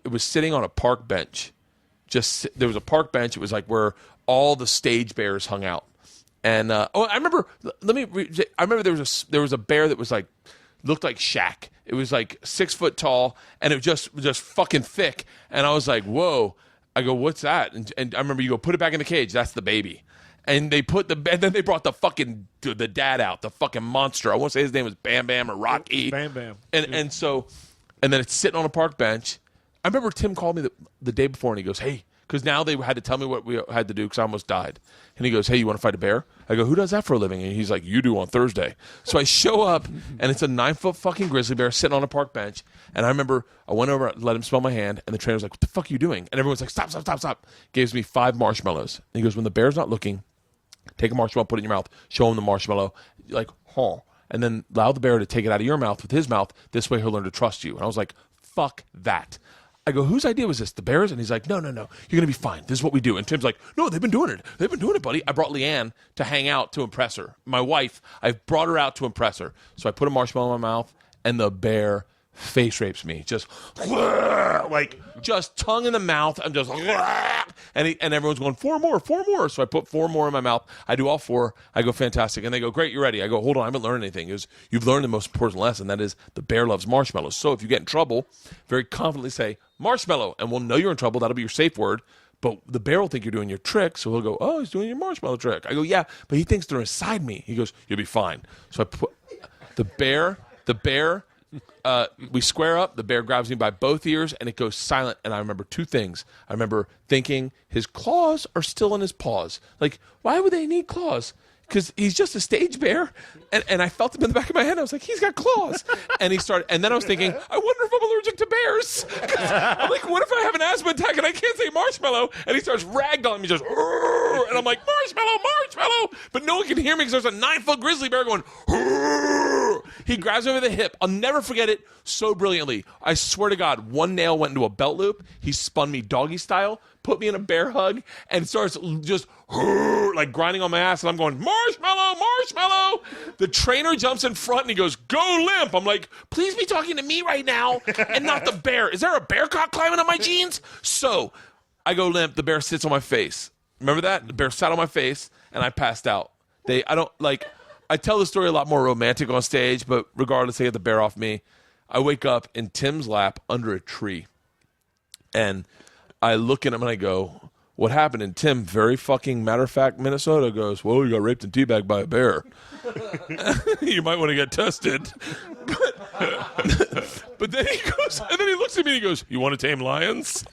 was sitting on a park bench. There was a park bench. It was like where all the stage bears hung out. And I remember. I remember there was a bear that was like looked like Shaq. It was like 6 foot tall, and it was just fucking thick. And I was like, "Whoa!" I go, "What's that?" And I remember you go, "Put it back in the cage." That's the baby. And then they brought the dad out, the fucking monster. I won't say his name was Bam Bam or Rocky. Bam Bam. And then it's sitting on a park bench. I remember Tim called me the day before, and he goes, "Hey," because now they had to tell me what we had to do because I almost died. And he goes, "Hey, you want to fight a bear?" I go, "Who does that for a living?" And he's like, "You do on Thursday." So I show up, and it's a 9-foot fucking grizzly bear sitting on a park bench. And I remember I went over, let him smell my hand, and the trainer was like, "What the fuck are you doing?" And everyone's like, "Stop." Gives me 5 marshmallows. And he goes, "When the bear's not looking, take a marshmallow, put it in your mouth, show him the marshmallow, like, huh. And then allow the bear to take it out of your mouth with his mouth. This way he'll learn to trust you." And I was like, "Fuck that." I go, "Whose idea was this? The bears?" And he's like, No. You're going to be fine. This is what we do. And Tim's like, "No, they've been doing it, buddy." I brought Leanne to hang out to impress her. My wife, I brought her out to impress her. So I put a marshmallow in my mouth, and the bear face rapes me. Just tongue in the mouth. I'm just, and everyone's going, four more. So I put 4 more in my mouth. I do all 4. I go, "Fantastic." And they go, "Great, you're ready." I go, "Hold on, I haven't learned anything." He goes, "You've learned the most important lesson. That is, the bear loves marshmallows. So if you get in trouble, very confidently say marshmallow, and we'll know you're in trouble. That'll be your safe word. But the bear will think you're doing your trick, so he'll go, 'Oh, he's doing your marshmallow trick.'" I go, "Yeah, but he thinks they're inside me." He goes, "You'll be fine." So I put the bear, we square up. The bear grabs me by both ears, and it goes silent. And I remember 2 things. I remember thinking his claws are still in his paws. Like, why would they need claws? because he's just a stage bear. And I felt him in the back of my head. I was like, he's got claws. And then I was thinking, I wonder if I'm allergic to bears. I'm like, what if I have an asthma attack and I can't say marshmallow? And he starts ragdolling me, just, "Urgh," and I'm like, marshmallow. But no one can hear me because there's a 9-foot grizzly bear going, "Urgh." He grabs me by the hip. I'll never forget it so brilliantly. I swear to God, one nail went into a belt loop. He spun me doggy style, put me in a bear hug, and starts just like grinding on my ass. And I'm going, marshmallow. The trainer jumps in front and he goes, go limp. I'm like, please be talking to me right now and not the bear. Is there a bear cock climbing on my jeans? So I go limp. The bear sits on my face. Remember that? The bear sat on my face and I passed out. I tell the story a lot more romantic on stage, but regardless, they get the bear off me. I wake up in Tim's lap under a tree. And I look at him and I go, what happened? And Tim, very fucking matter-of-fact Minnesota, goes, well, you got raped and teabagged by a bear. You might want to get tested. But then he goes, and then he looks at me and he goes, you want to tame lions?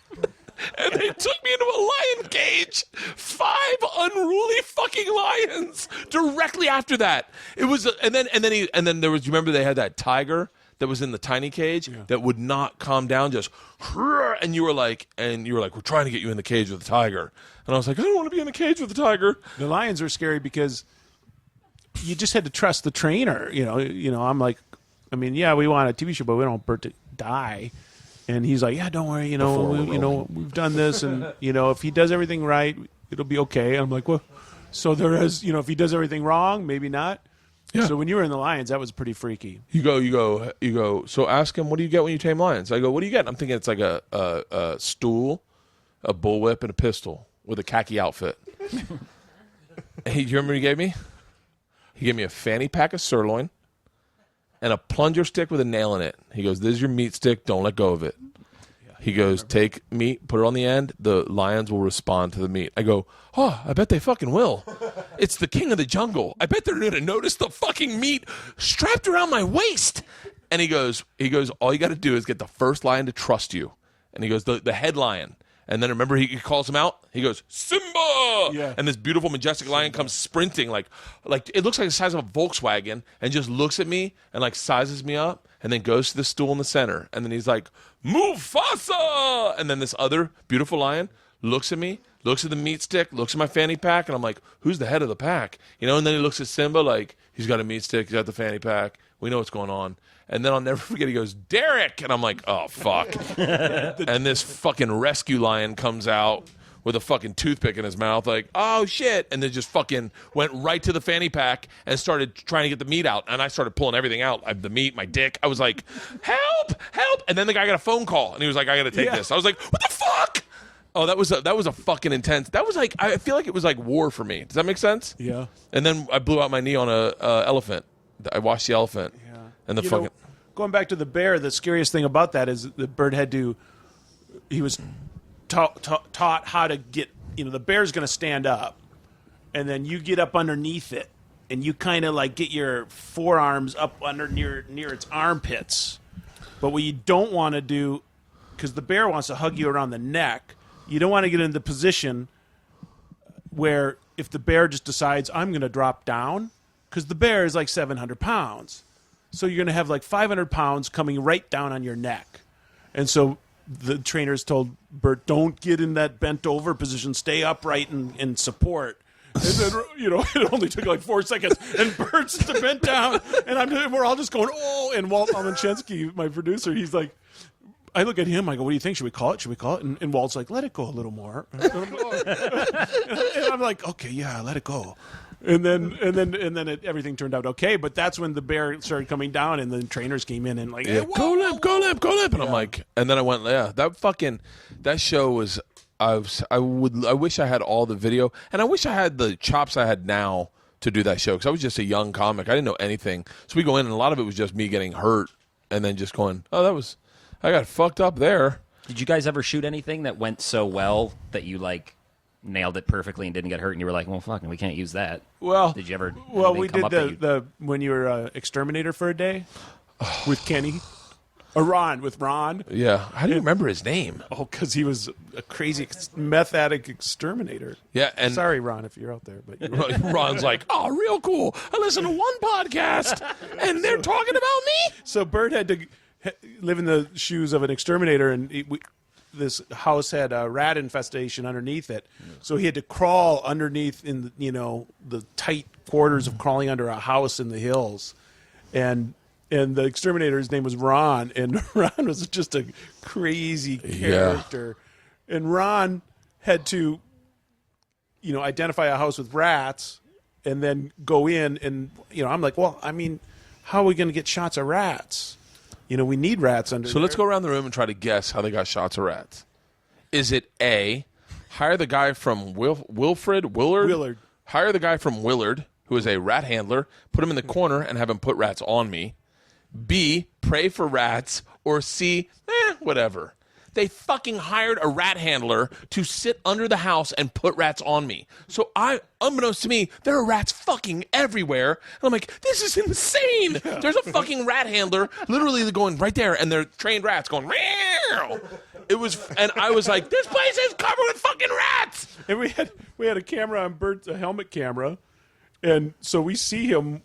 And they took me into a lion cage. 5 unruly fucking lions directly after that. It was, and then there was. You remember they had that tiger that was in the tiny cage that would not calm down. Just, and you were like, we're trying to get you in the cage with the tiger. And I was like, I don't want to be in the cage with the tiger. The lions are scary because you just had to trust the trainer. You know. I'm like, I mean, yeah, we want a TV show, but we don't want Bert to die. And he's like, yeah, don't worry, we've done this, and if he does everything right, it'll be okay. And I'm like, well, so there is, if he does everything wrong, maybe not. Yeah. So when you were in the lions, that was pretty freaky. You go. So ask him, what do you get when you tame lions? I go, what do you get? I'm thinking it's like a stool, a bullwhip, and a pistol with a khaki outfit. Hey, you remember what he gave me? He gave me a fanny pack of sirloin and a plunger stick with a nail in it. He goes, this is your meat stick. Don't let go of it. He goes, take meat, put it on the end. The lions will respond to the meat. I go, oh, I bet they fucking will. It's the king of the jungle. I bet they're going to notice the fucking meat strapped around my waist. And he goes, all you got to do is get the first lion to trust you. And he goes, the head lion. And then remember, he calls him out. He goes, Simba! Yeah. And this beautiful, majestic lion comes sprinting, like it looks like the size of a Volkswagen, and just looks at me and like sizes me up, and then goes to the stool in the center. And then he's like, Mufasa! And then this other beautiful lion looks at me, looks at the meat stick, looks at my fanny pack, and I'm like, who's the head of the pack? And then he looks at Simba like, he's got a meat stick, he's got the fanny pack. We know what's going on. And then I'll never forget, he goes, Derek! And I'm like, oh, fuck. And this fucking rescue lion comes out with a fucking toothpick in his mouth, like, oh, shit. And then just fucking went right to the fanny pack and started trying to get the meat out. And I started pulling everything out, the meat, my dick. I was like, help! And then the guy got a phone call, and he was like, I got to take this. I was like, what the fuck? Oh, that was a fucking intense. That was like, I feel like it was like war for me. Does that make sense? Yeah. And then I blew out my knee on a elephant. I watched the elephant. Yeah. And the fucking... Going back to the bear, the scariest thing about that is that Bert he was taught how to get, the bear's going to stand up, and then you get up underneath it, and you kind of like get your forearms up under near its armpits. But what you don't want to do, because the bear wants to hug you around the neck, you don't want to get in the position where if the bear just decides, I'm going to drop down, because the bear is like 700 pounds. So you're going to have like 500 pounds coming right down on your neck. And so the trainers told Bert, don't get in that bent over position. Stay upright and support. And then, it only took like 4 seconds. And Bert's bent down. And we're all just going, oh. And Walt Almaczynski, my producer, he's like, I look at him, I go, what do you think? Should we call it? And Walt's like, let it go a little more. And I'm like, okay, yeah, let it go. And then everything turned out okay. But that's when the bear started coming down, and then trainers came in and like, hey, go limp. And I'm like, and then I went, that show was, I wish I had all the video, and I wish I had the chops I had now to do that show, because I was just a young comic. I didn't know anything. So we go in, and a lot of it was just me getting hurt, and then just going, I got fucked up there. Did you guys ever shoot anything that went so well that you like nailed it perfectly and didn't get hurt, and you were like, well, fuck, we can't use that? Well, did you ever? Well, we did the when you were exterminator for a day with Kenny. Ron with Ron. Yeah. How do you remember his name? Oh, because he was a crazy meth addict exterminator. Yeah, and sorry, Ron, if you're out there, but you're Ron's like, oh, real cool. I listen to one podcast, and they're talking about me. So Bert had to live in the shoes of an exterminator, and this house had a rat infestation underneath it. So he had to crawl underneath in the tight quarters of crawling under a house in the hills, and the exterminator's name was Ron, and Ron was just a crazy character. Yeah. And Ron had to, identify a house with rats and then go in and, I'm like, well, I mean, how are we going to get shots of rats? We need rats under there. So let's go around the room and try to guess how they got shots of rats. Is it A, hire the guy from Willard? Hire the guy from Willard, who is a rat handler, put him in the corner and have him put rats on me. B, pray for rats. Or C, whatever. They fucking hired a rat handler to sit under the house and put rats on me. So unbeknownst to me, there are rats fucking everywhere. And I'm like, this is insane. Yeah. There's a fucking rat handler literally going right there, and they're trained rats going, meow. And I was like, this place is covered with fucking rats. And we had a camera on Bert, a helmet camera, and so we see him,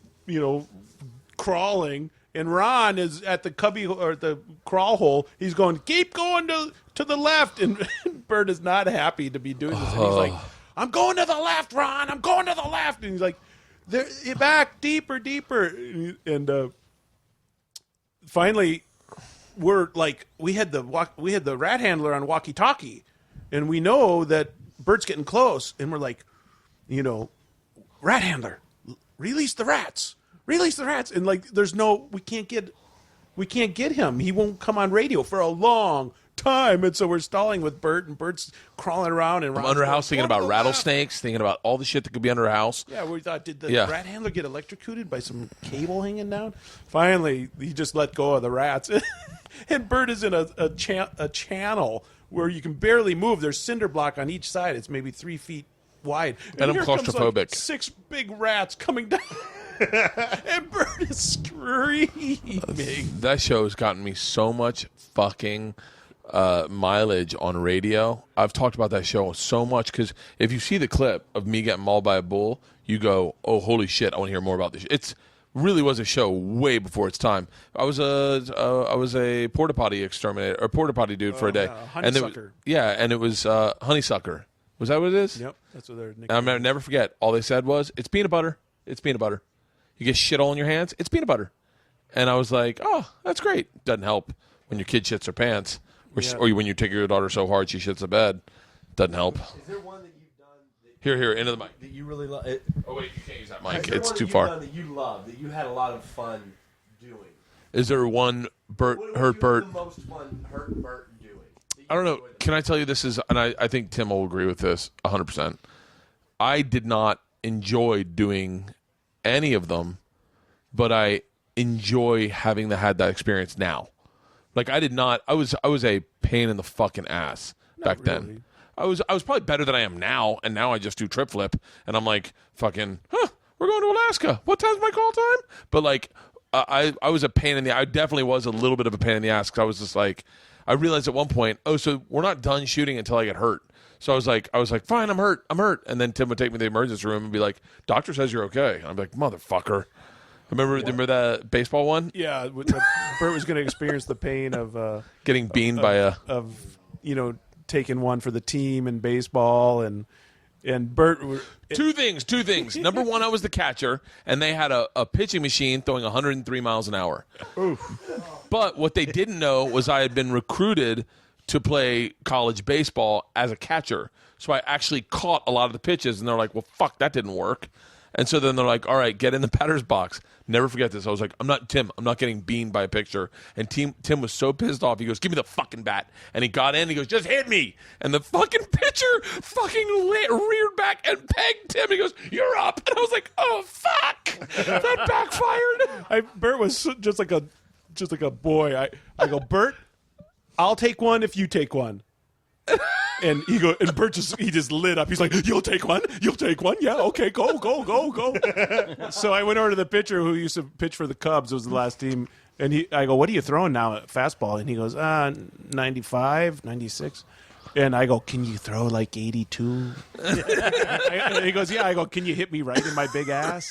crawling. And Ron is at the cubby or the crawl hole. He's going, keep going to the left. And Bert is not happy to be doing this. And he's like, I'm going to the left, Ron. I'm going to the left. And he's like, back deeper. And finally, we're like, we had the rat handler on walkie-talkie, and we know that Bert's getting close. And we're like, rat handler, release the rats. Release the rats. And like, we can't get him. He won't come on radio for a long time. And so we're stalling with Bert, and Bert's crawling around. And I'm under a house thinking about rattlesnakes, thinking about all the shit that could be under a house. Yeah, we thought, did the rat handler get electrocuted by some cable hanging down? Finally, he just let go of the rats. And Bert is in a channel where you can barely move. There's cinder block on each side. It's maybe 3 feet wide. And I'm claustrophobic. Comes, like, 6 big rats coming down. And Bert is screaming. That show has gotten me so much fucking mileage on radio. I've talked about that show so much because if you see the clip of me getting mauled by a bull, you go, oh, holy shit, I want to hear more about this. It's really was a show way before its time. I was a porta potty exterminator or porta potty dude for a day. Honeysucker. And it was honeysucker. Was that what it is? Yep, that's what they're nicknamed. I'll never forget. All they said was, "It's peanut butter. It's peanut butter." You get shit all in your hands, it's peanut butter. And I was like, oh, that's great. Doesn't help when your kid shits her pants. Or when you take your daughter so hard she shits the bed. Doesn't help. Is there one that you've done Here, into the mic. That you really love? Oh, wait, you can't use that mic. It's too far. Done that you love, that you had a lot of fun doing? Is there one What hurt Bert? the most fun hurt Bert doing? I don't know. Can I tell you this is, and I think Tim will agree with this 100%. I did not enjoy doing any of them, but I enjoy having had that experience now. Like I did not. I was a pain in the fucking ass back then. I was probably better than I am now, and now I just do trip flip, and I'm like fucking. We're going to Alaska. What time's my call time? But like, I was a pain in the. I definitely was a little bit of a pain in the ass because I was just like, I realized at one point, oh, so we're not done shooting until I get hurt. So I was like, fine, I'm hurt. And then Tim would take me to the emergency room and be like, doctor says you're okay. And I'm like, motherfucker. Remember that baseball one? Yeah, Bert was going to experience the pain of getting beaned taking one for the team in baseball, and Bert. Two things. Number one, I was the catcher, and they had a pitching machine throwing 103 miles an hour. Oof. But what they didn't know was I had been recruited to play college baseball as a catcher. So I actually caught a lot of the pitches, and they're like, well, fuck, that didn't work. And so then they're like, all right, get in the batter's box. Never forget this. I was like, I'm not getting beaned by a pitcher. And Tim was so pissed off. He goes, give me the fucking bat. And he got in. He goes, just hit me. And the fucking pitcher fucking reared back and pegged Tim. He goes, you're up. And I was like, oh, fuck. That backfired. Bert was just like a boy. I go, Bert, I'll take one if you take one. And Bert just lit up. He's like, you'll take one? Yeah, okay, go. So I went over to the pitcher who used to pitch for the Cubs. It was the last team. And I go, what are you throwing now at fastball? And he goes, 95, 96. And I go, can you throw like 82? And he goes, yeah. I go, can you hit me right in my big ass?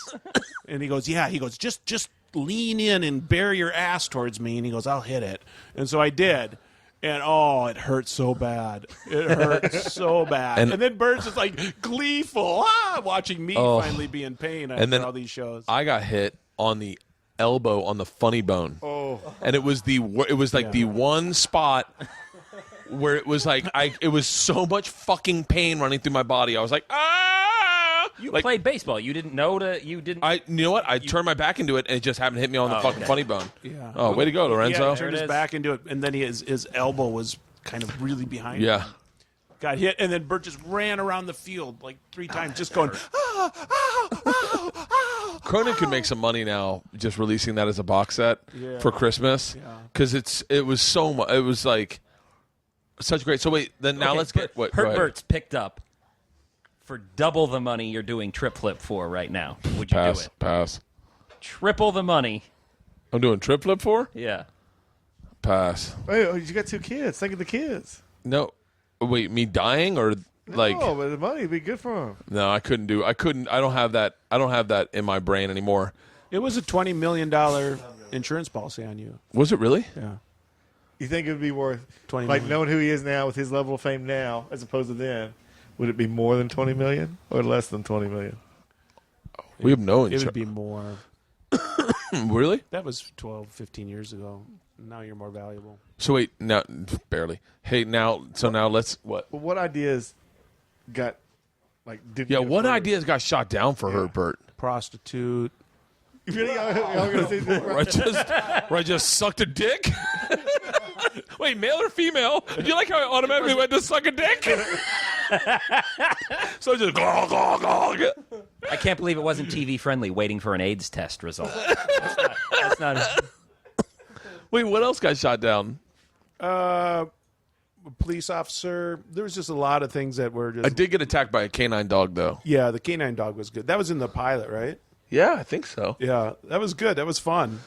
And he goes, yeah. He goes, just lean in and bear your ass towards me. And he goes, I'll hit it. And so I did. And, it hurt so bad. It hurt so bad. And then Bert's just like gleeful, watching me finally be in pain after all these shows. I got hit on the elbow on the funny bone. And it was the one spot where it was like it was so much fucking pain running through my body. I was like, You played baseball. You didn't know you didn't. You know what? I turned my back into it, and it just happened to hit me on the fucking funny bone. Yeah. Oh, way to go, Lorenzo. Yeah, he turned his back into it, and then his elbow was kind of really behind him. Yeah. Got hit, and then Bert just ran around the field like 3 times, just going, Cronin could make some money now just releasing that as a box set for Christmas. Because it was so much. It was like such great. So wait, then now let's get what Hurt Bert's picked up for double the money you're doing trip flip for right now. Would you do it? Pass. Triple the money. I'm doing trip flip for? Yeah. Pass. Hey, you got 2 kids. Think of the kids. No. Wait, me dying or like? No, but the money would be good for them. No, I couldn't. I don't have that. I don't have that in my brain anymore. It was a $20 million insurance policy on you. Was it really? Yeah. You think it would be worth 20 like million. knowing who he is now with his level of fame now, as opposed to then? Would it be more than 20 million or less than 20 million? We have no It insurance. would be more. Really? That was 12, 15 years ago. Now you're more valuable. So wait, now barely. Hey, now let's what? Well, what ideas got like? What ideas got shot down for Hurt Bert? Prostitute. Really? Y'all gonna say this? Where I just sucked a dick? Wait, male or female? Did you like how I automatically went to suck a dick? So just glog, glog, glog. I can't believe it wasn't TV friendly waiting for an AIDS test result. That's not Wait, what else got shot down? Police officer. There was just a lot of things that were just. I did get attacked by a canine dog, though. Yeah, the canine dog was good. That was in the pilot, right? Yeah, I think so. Yeah, that was good. That was fun.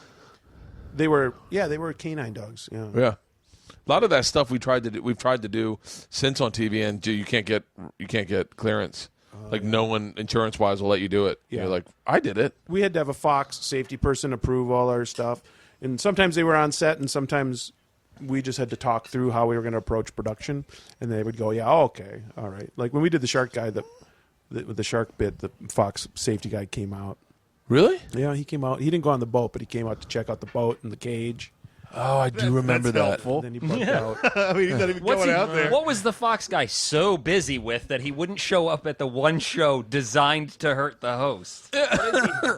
They were canine dogs. Yeah. Yeah. A lot of that stuff we've tried to do since on TV, and you can't get clearance. Like no one insurance wise will let you do it. Yeah. You're like, I did it. We had to have a Fox safety person approve all our stuff, and sometimes they were on set, and sometimes we just had to talk through how we were going to approach production, and they would go, "Yeah, okay, all right." Like when we did the shark guy, with the shark bit, the Fox safety guy came out. Really? Yeah, he came out. He didn't go on the boat, but he came out to check out the boat and the cage. Oh, I do remember that's that. helpful. Then he bugged out. I mean, he's not even going out there. What was the Fox guy so busy with that he wouldn't show up at the one show designed to hurt the host?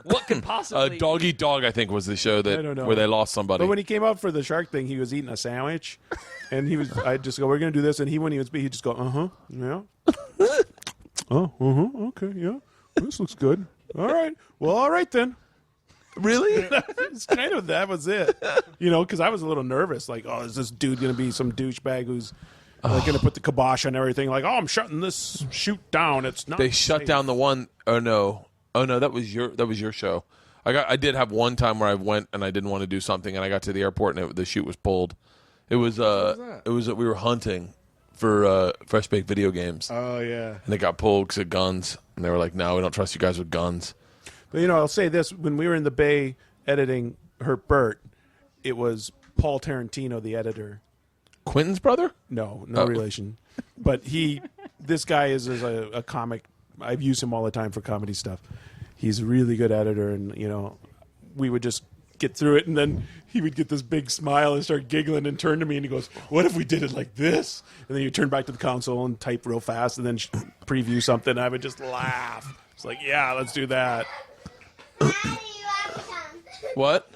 What could possibly... Dog Eat Dog, I think, was the show I don't know. where they lost somebody. But when he came out for the shark thing, he was eating a sandwich, and I'd just go, "We're going to do this," and when he would speak, he'd just go, yeah, okay, yeah, this looks good. All right, well, all right then. Really? It's kind of that was it, because I was a little nervous. Like, is this dude going to be some douchebag who's going to put the kibosh on everything? Like, I'm shutting this shoot down. It's not. They shut down the one oh no, that was your show. I did have one time where I went and I didn't want to do something, and I got to the airport and the shoot was pulled. It was we were hunting for Fresh Baked video games. Oh yeah. And they got pulled because of guns, and they were like, "No, we don't trust you guys with guns." But I'll say this: when we were in the Bay editing Hurt Bert, it was Paul Tarantino, the editor. Quentin's brother? No relation. But this guy is a comic. I've used him all the time for comedy stuff. He's a really good editor, and we would just get through it, and then he would get this big smile and start giggling and turn to me and he goes, "What if we did it like this?" And then you turn back to the console and type real fast and then preview something. And I would just laugh. It's like, yeah, let's do that. What?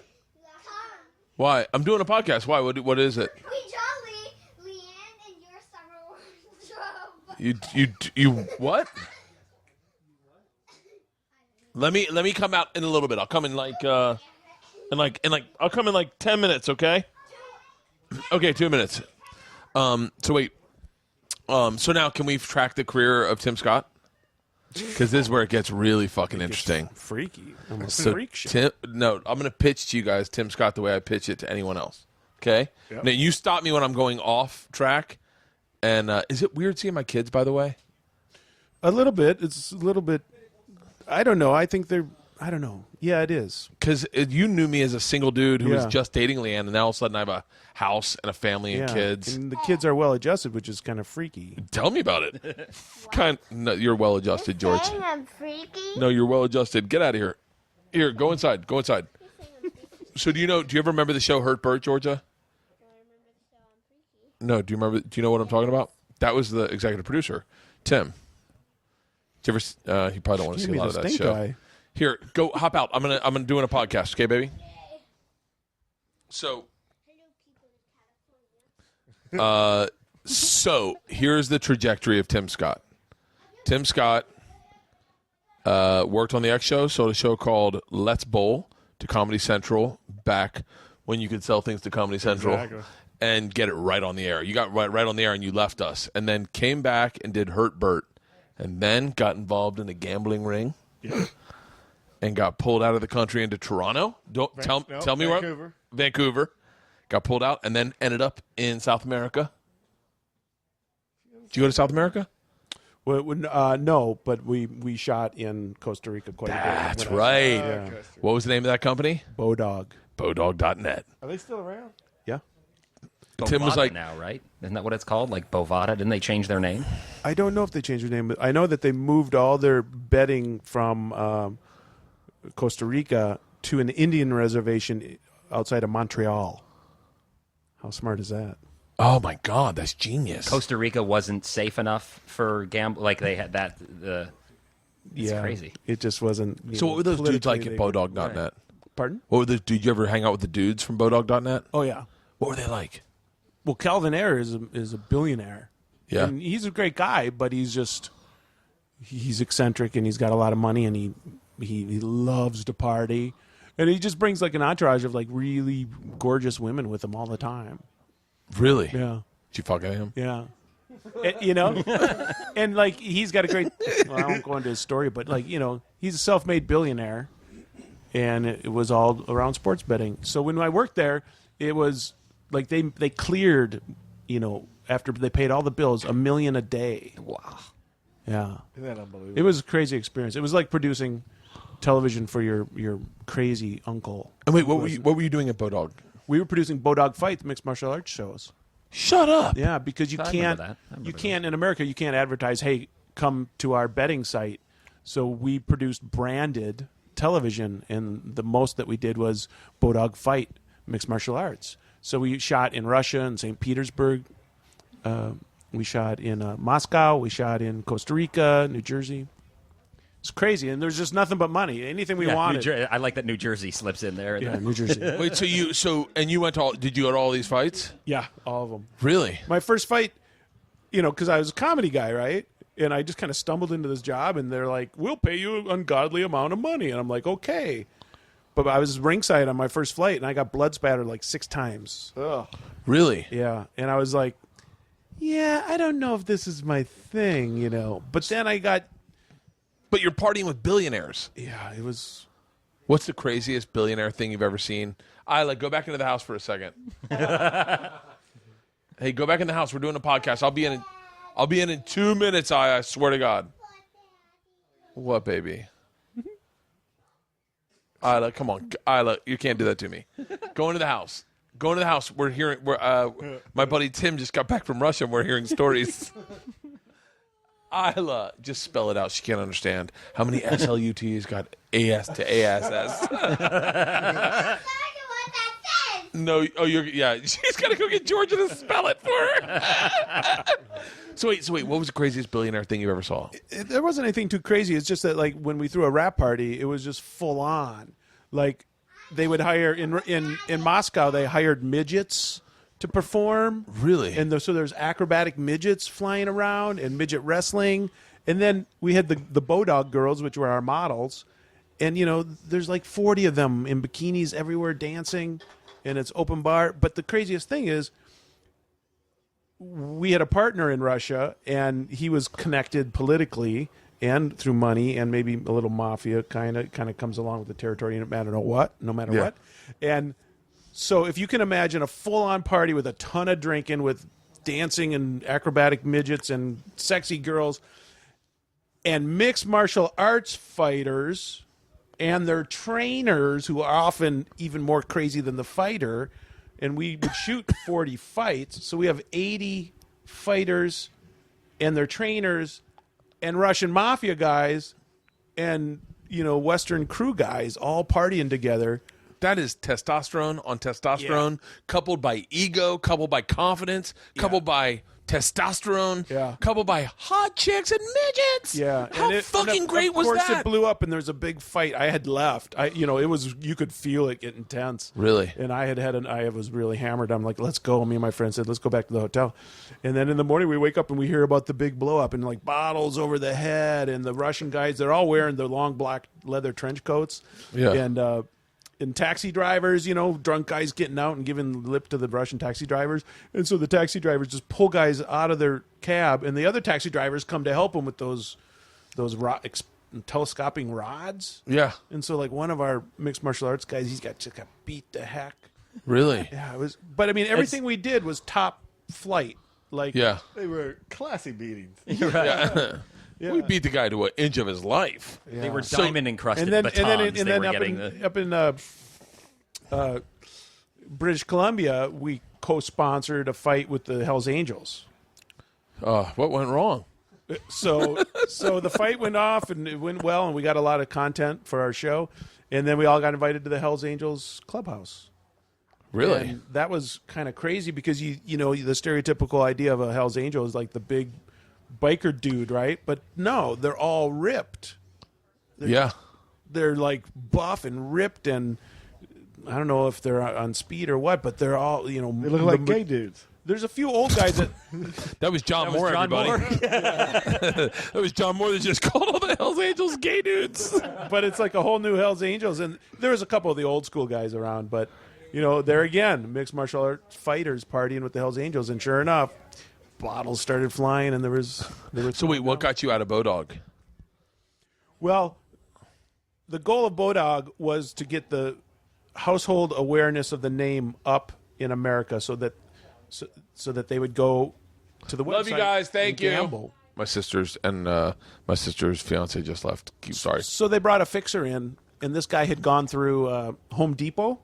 Why? I'm doing a podcast. Why? What is it? You what? Let me come out in a little bit. I'll come in I'll come in like 10 minutes, okay? Okay, 2 minutes. So wait. So now can we track the career of Tim Scott? Because this is where it gets really fucking interesting. Freaky. Almost So freak show. I'm going to pitch to you guys Tim Scott the way I pitch it to anyone else. Okay? Yep. Now, you stop me when I'm going off track. And is it weird seeing my kids, by the way? A little bit. It's a little bit. I don't know. I think they're. I don't know. Yeah, it is. Because you knew me as a single dude who was Yeah. just dating Leanne, and now all of a sudden I have a house and a family and Yeah. kids. And the kids are well adjusted, which is kind of freaky. Tell me about it. No, you're well adjusted, George. Saying I'm freaky? No, you're well adjusted. Get out of here. Here, go inside. Go inside. So do you ever remember the show Hurt Bert, Georgia? No, do you know what I'm talking about? That was the executive producer, Tim. Did you ever? You probably don't want to see a lot of that stink show. eye. Here, go hop out. I'm gonna doing a podcast, okay, baby? So here's the trajectory of Tim Scott. Tim Scott worked on the X Show, sold a show called Let's Bowl to Comedy Central back when you could sell things to Comedy Central and get it right on the air. You got right on the air and you left us, and then came back and did Hurt Bert, and then got involved in a gambling ring. Yeah. And got pulled out of the country into Toronto. Tell me Vancouver. where. Vancouver. Got pulled out and then ended up in South America. Did you go to South America? Well, no, but we shot in Costa Rica quite a bit. That's right. Yeah. What was the name of that company? Bodog. Bodog.net. Are they still around? Yeah. Tim was Bovada like- now, right? Isn't that what it's called? Like Bovada? Didn't they change their name? I don't know if they changed their name, but I know that they moved all their betting from Costa Rica to an Indian reservation outside of Montreal. How smart is that? Oh my God, that's genius. Costa Rica wasn't safe enough for gamble. Like they had that. It's crazy. It just wasn't. So what were those dudes like at politically Bodog.net? Right. Pardon? What were did you ever hang out with the dudes from Bodog.net? Oh yeah. What were they like? Well, Calvin Ayre is a billionaire. Yeah. And he's a great guy, but he's eccentric and he's got a lot of money and he loves to party. And he just brings like an entourage of like really gorgeous women with him all the time. Really? Yeah. Did you fuck at him? Yeah. And like he's got a great well, I won't go into his story, but like, he's a self-made billionaire and it was all around sports betting. So when I worked there, it was like they cleared, after they paid all the bills, $1 million a day. Wow. Yeah. Isn't that unbelievable? It was a crazy experience. It was like producing television for your crazy uncle. And wait, what were you doing at Bodog? We were producing Bodog Fight, mixed martial arts shows. Shut up. Yeah, because you I remember can't that. you can't in America you can't advertise, hey, come to our betting site. So we produced branded television, and the most that we did was Bodog Fight, mixed martial arts. So we shot in Russia and St. Petersburg. We shot in Moscow. We shot in Costa Rica, New Jersey. It's crazy, and there's just nothing but money. Anything we wanted. I like that New Jersey slips in there. Yeah, New Jersey. Wait, you went to did you go to all these fights? Yeah, all of them. Really? My first fight, because I was a comedy guy, right? And I just kind of stumbled into this job, and they're like, we'll pay you an ungodly amount of money. And I'm like, okay. But I was ringside on my first flight, and I got blood spattered like 6 times. Ugh. Really? Yeah. And I was like, yeah, I don't know if this is my thing, But then I got, But you're partying with billionaires. yeah, it was. What's the craziest billionaire thing you've ever seen? Go back into the house for a second. Hey, go back in the house. We're doing a podcast. I'll be in 2 minutes. I swear to God. What, baby? Isla, come on, Isla, you can't do that to me. Go into the house. Go into the house. My buddy Tim just got back from Russia, and we're hearing stories. Isla, just spell it out. She can't understand. How many SLUTs got AS to ASS? No, she's got to go get Georgia to spell it for her. So wait, what was the craziest billionaire thing you ever saw? There wasn't anything too crazy. It's just that, like, when we threw a rap party, it was just full on. Like, they would hire in Moscow. They hired midgets to perform. Really? And so there's acrobatic midgets flying around and midget wrestling. And then we had the Bodog girls, which were our models. And, there's like 40 of them in bikinis everywhere dancing. And it's open bar. But the craziest thing is, we had a partner in Russia, and he was connected politically, and through money and maybe a little mafia kind of comes along with the territory, no matter what. And so if you can imagine a full-on party with a ton of drinking, with dancing and acrobatic midgets and sexy girls, and mixed martial arts fighters and their trainers, who are often even more crazy than the fighter, and we would shoot 40 fights, so we have 80 fighters and their trainers and Russian mafia guys and, Western crew guys all partying together. That is testosterone on testosterone, coupled by ego, coupled by confidence, coupled by testosterone, coupled by hot chicks and midgets. Yeah. How fucking great was that? Of course, it blew up, and there was a big fight. I had left. It was, you could feel it get intense. Really? And I was really hammered. I'm like, let's go. Me and my friend said, let's go back to the hotel. And then in the morning, we wake up and we hear about the big blow up, and like bottles over the head, and the Russian guys, they're all wearing the long black leather trench coats. Yeah. And taxi drivers, drunk guys getting out and giving lip to the Russian taxi drivers. And so the taxi drivers just pull guys out of their cab, and the other taxi drivers come to help them with those telescoping rods. Yeah. And so, like, one of our mixed martial arts guys, he just got beat to heck. Really? Yeah, it was. But I mean, everything we did was top flight. Like, they were classy beatings. Yeah. We beat the guy to an inch of his life. Yeah. They were diamond encrusted batons. And then up in British Columbia, we co-sponsored a fight with the Hells Angels. What went wrong? So the fight went off, and it went well, and we got a lot of content for our show. And then we all got invited to the Hells Angels clubhouse. Really? And that was kind of crazy because the stereotypical idea of a Hells Angel is like the big biker dude, right? But no, they're all ripped. They're like buff and ripped, and I don't know if they're on speed or what, but they're all, they look like gay dudes. There's a few old guys that that was John Moore, everybody. That was John Moore that just called all the Hells Angels gay dudes. But it's like a whole new Hells Angels, and there was a couple of the old school guys around, but there again, mixed martial arts fighters partying with the Hells Angels, and sure enough, bottles started flying, and there was. So wait, what got you out of Bodog? Well, the goal of Bodog was to get the household awareness of the name up in America, so that they would go to the website. Love you guys, thank you. Gamble. My sister's fiance just left. Sorry. So they brought a fixer in, and this guy had gone through Home Depot.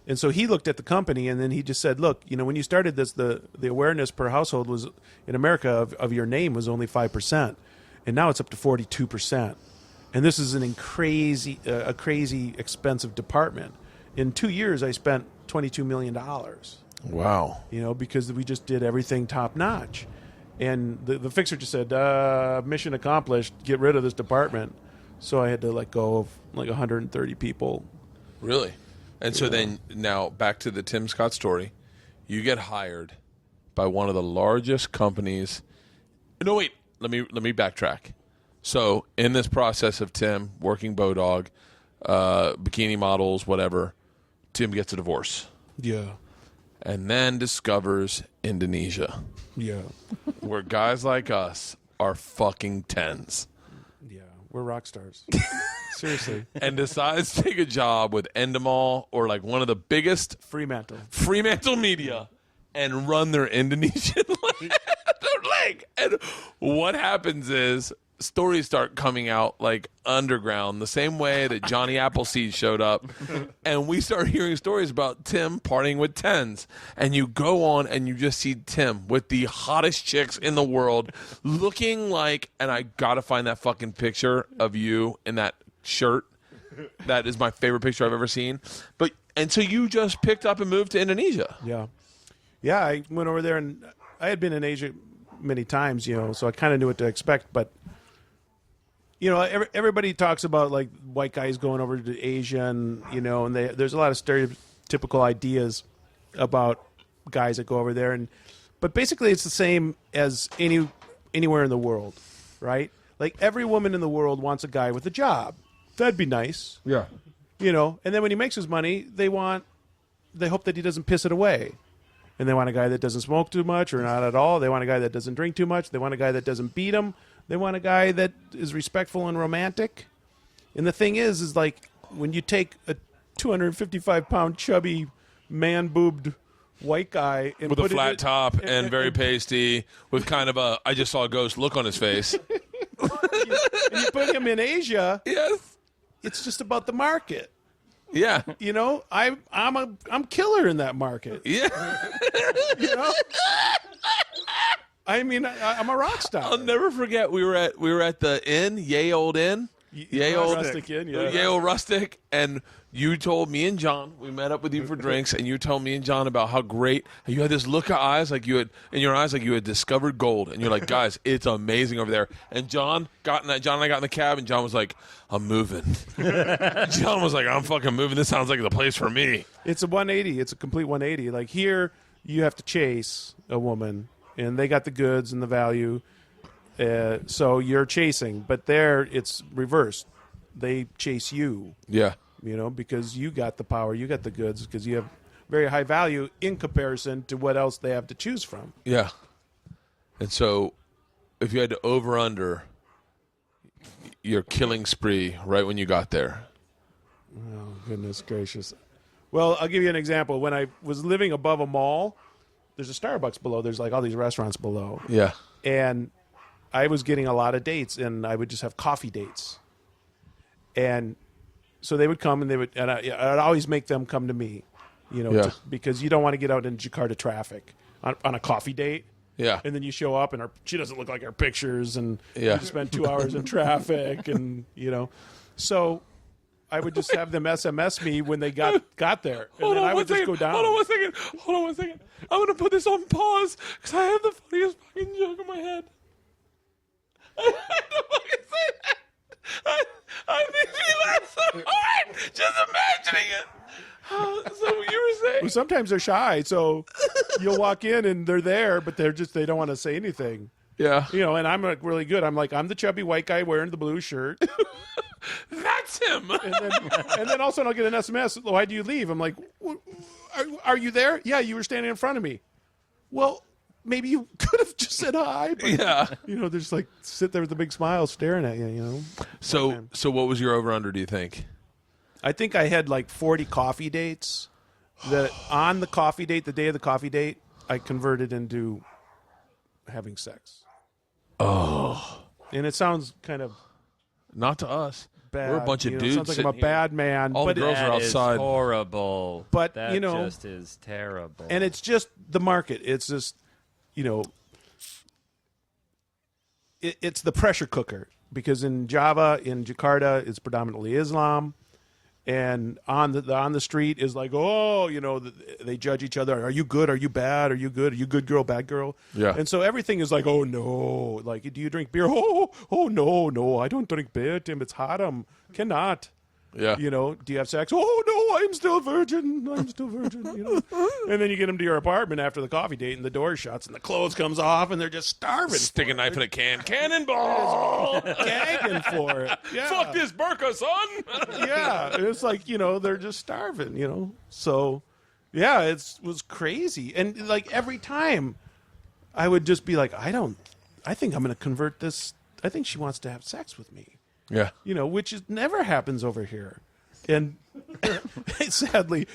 And so he looked at the company, and then he just said, look, when you started this, the awareness per household was in America of your name was only 5%. And now it's up to 42%. And this is a crazy expensive department. In 2 years, I spent $22 million. Wow. Because we just did everything top notch. And the fixer just said, mission accomplished, get rid of this department. So I had to let go of like 130 people. Really? And so then, now back to the Tim Scott story. You get hired by one of the largest companies. No, wait. Let me backtrack. So in this process of Tim working Bodog, bikini models, whatever, Tim gets a divorce. Yeah. And then discovers Indonesia. Yeah. Where guys like us are fucking tens. Yeah. We're rock stars. Seriously. And decides to take a job with Endemol or like one of the biggest Fremantle Media and run their Indonesian leg. And what happens is stories start coming out like underground, the same way that Johnny Appleseed showed up. And we start hearing stories about Tim partying with tens. And you go on and you just see Tim with the hottest chicks in the world looking like, and I got to find that fucking picture of you in that shirt. That is my favorite picture I've ever seen. And so you just picked up and moved to Indonesia. Yeah. Yeah, I went over there, and I had been in Asia many times, so I kind of knew what to expect. But, everybody talks about, like, white guys going over to Asia, and, and there's a lot of stereotypical ideas about guys that go over there. But basically it's the same as anywhere in the world, right? Like, every woman in the world wants a guy with a job. That'd be nice. Yeah. And then when he makes his money, they hope that he doesn't piss it away. And they want a guy that doesn't smoke too much or not at all. They want a guy that doesn't drink too much. They want a guy that doesn't beat them. They want a guy that is respectful and romantic. And the thing is like when you take a 255-pound chubby man-boobed white guy and with a put flat top and very pasty, with kind of a I just saw a ghost look on his face. and you put him in Asia, Yes. it's just about the market. Yeah. You know, I'm killer in that market. Yeah. You know, I mean, I'm a rock star. I'll never forget we were at the inn, Yay Old Inn. Yay Old Rustic Inn, yeah. Yay Old Rustic, and you told me and John, we met up with you for drinks, and you told me and John about how great you had this look of eyes, like you had in your eyes, like you had discovered gold, and you're like, guys, it's amazing over there. And John and I got in the cab, and John was like, I'm moving. John was like, I'm fucking moving. This sounds like the place for me. It's a 180. It's a complete 180. Like here, you have to chase a woman, and they got the goods and the value. So you're chasing, but there it's reversed. They chase you, Yeah. you know, because you got the power, you got the goods, because you have very high value in comparison to what else they have to choose from. Yeah. And so if you had to over-under your killing spree right when you got there. Oh, goodness gracious. Well, I'll give you an example. When I was living above a mall, there's a Starbucks below. There's like all these restaurants below. Yeah. And I was getting a lot of dates, and I would just have coffee dates. And so they would come, and I'd always make them come to me, you know, Yeah. because you don't want to get out in Jakarta traffic on a coffee date. Yeah. And then you show up, and she doesn't look like her pictures, and Yeah. you spend 2 hours in traffic, and, you know. So I would just have them SMS me when they got there. And then I would just go down. Hold on one second. I'm going to put this on pause because I have the funniest fucking joke in my head. I had to fucking say that. I think she laughed so hard just imagining it. So what you were saying? Well, sometimes they're shy, so you'll walk in and they're there, but they don't want to say anything. Yeah. You know, and I'm like really good. I'm the chubby white guy wearing the blue shirt. That's him. And then all of a sudden I'll get an SMS. Why do you leave? I'm like, are you there? Yeah, you were standing in front of me. Well, maybe you could have just said hi. But, Yeah. you know, they're just like sit there with a big smile staring at you, you know. So what was your over-under, do you think? I think I had like 40 coffee dates. That on the coffee date, the day of the coffee date, I converted into having sex. Oh. And it sounds kind of Not to us. bad. We're a bunch of you know, dudes Sounds like I'm a sitting here. bad man. All the but girls are That is outside. horrible. But, that you know- just is terrible. and it's just the market. It's just, you know, it's the pressure cooker. Because in Java, in Jakarta, it's predominantly Islam. And on the street is like, oh, you know, they judge each other. Are you good? Are you bad? Are you good? Are you good girl, bad girl? Yeah. And so everything is like, oh no, like, do you drink beer? Oh no, I don't drink beer, Tim. It's haram. Cannot. Yeah. You know, do you have sex? Oh no, I'm still virgin. You know. And then you get them to your apartment after the coffee date, and the door shuts, and the clothes comes off, and they're just starving. Stick a knife in a can. Cannonball! Gagging for it. Yeah. Fuck this burqa, son! Yeah, it's like, you know, they're just starving, you know. So, yeah, it was crazy. And like every time I would just be like, I think I'm going to convert this. I think she wants to have sex with me, Yeah. you know, which never happens over here. And sadly,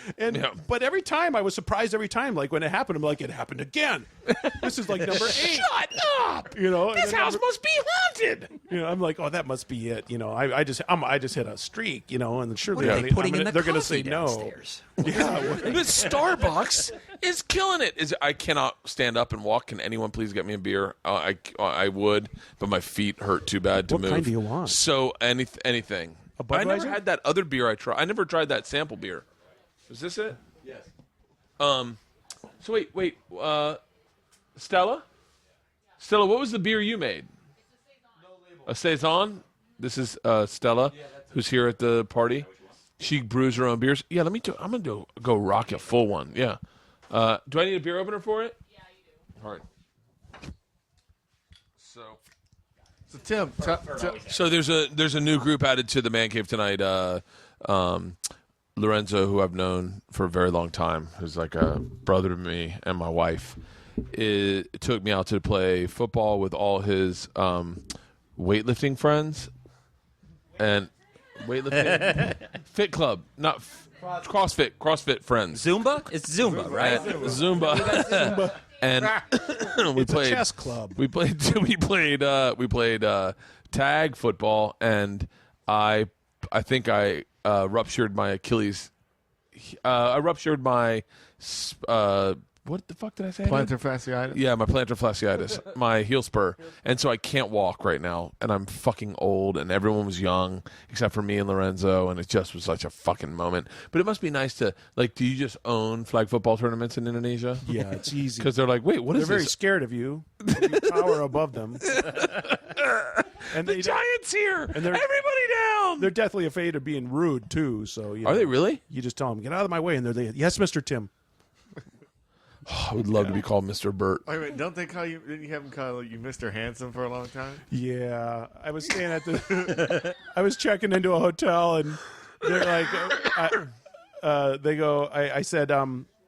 but every time I was surprised every time, like when it happened, I'm like, it happened again. This is like number 8. Shut up! You know, This house must be haunted! You know, I'm like, oh, that must be it. You know, I just hit a streak. You know, and surely What are they putting in the they're going to coffee say no. downstairs? Yeah, The Starbucks is killing it. I cannot stand up and walk. Can anyone please get me a beer? I would, but my feet hurt too bad to What move. kind do you want? So anything. A I never Budweiser? had that other beer I tried. I never tried that sample beer. Is this it? Yes. So wait. Stella? Stella, what was the beer you made? A Saison? This is Stella, who's here at the party. She brews her own beers. Yeah, I'm going to go rock a full one. Yeah. Do I need a beer opener for it? Yeah, you do. All right. So Tim, So there's a new group added to the Man Cave tonight. Lorenzo, who I've known for a very long time, who's like a brother to me and my wife, took me out to play football with all his weightlifting friends and weightlifting fit club, not CrossFit friends. Zumba? It's Zumba, right? Zumba. And we played a chess club. We played tag football, and I think I ruptured my Achilles. I ruptured my what the fuck did I say? Plantar fasciitis? Yeah, my plantar fasciitis, my heel spur. And so I can't walk right now, and I'm fucking old, and everyone was young, except for me and Lorenzo, and it just was such a fucking moment. But it must be nice to, like, do you just own flag football tournaments in Indonesia? Yeah, it's easy. Because they're like, wait, what is They're very this? scared of you. You tower above them. And The Giants here! and they're- Everybody down! They're deathly afraid of being rude, too. So Are they really? You just tell them, get out of my way, and they're yes, Mr. Tim. I would love to be called Mr. Bert. Wait a minute, don't they call you? Didn't you have them call you Mr. Handsome for a long time? Yeah, I was staying at the. I was checking into a hotel, and they're like, they go. I said,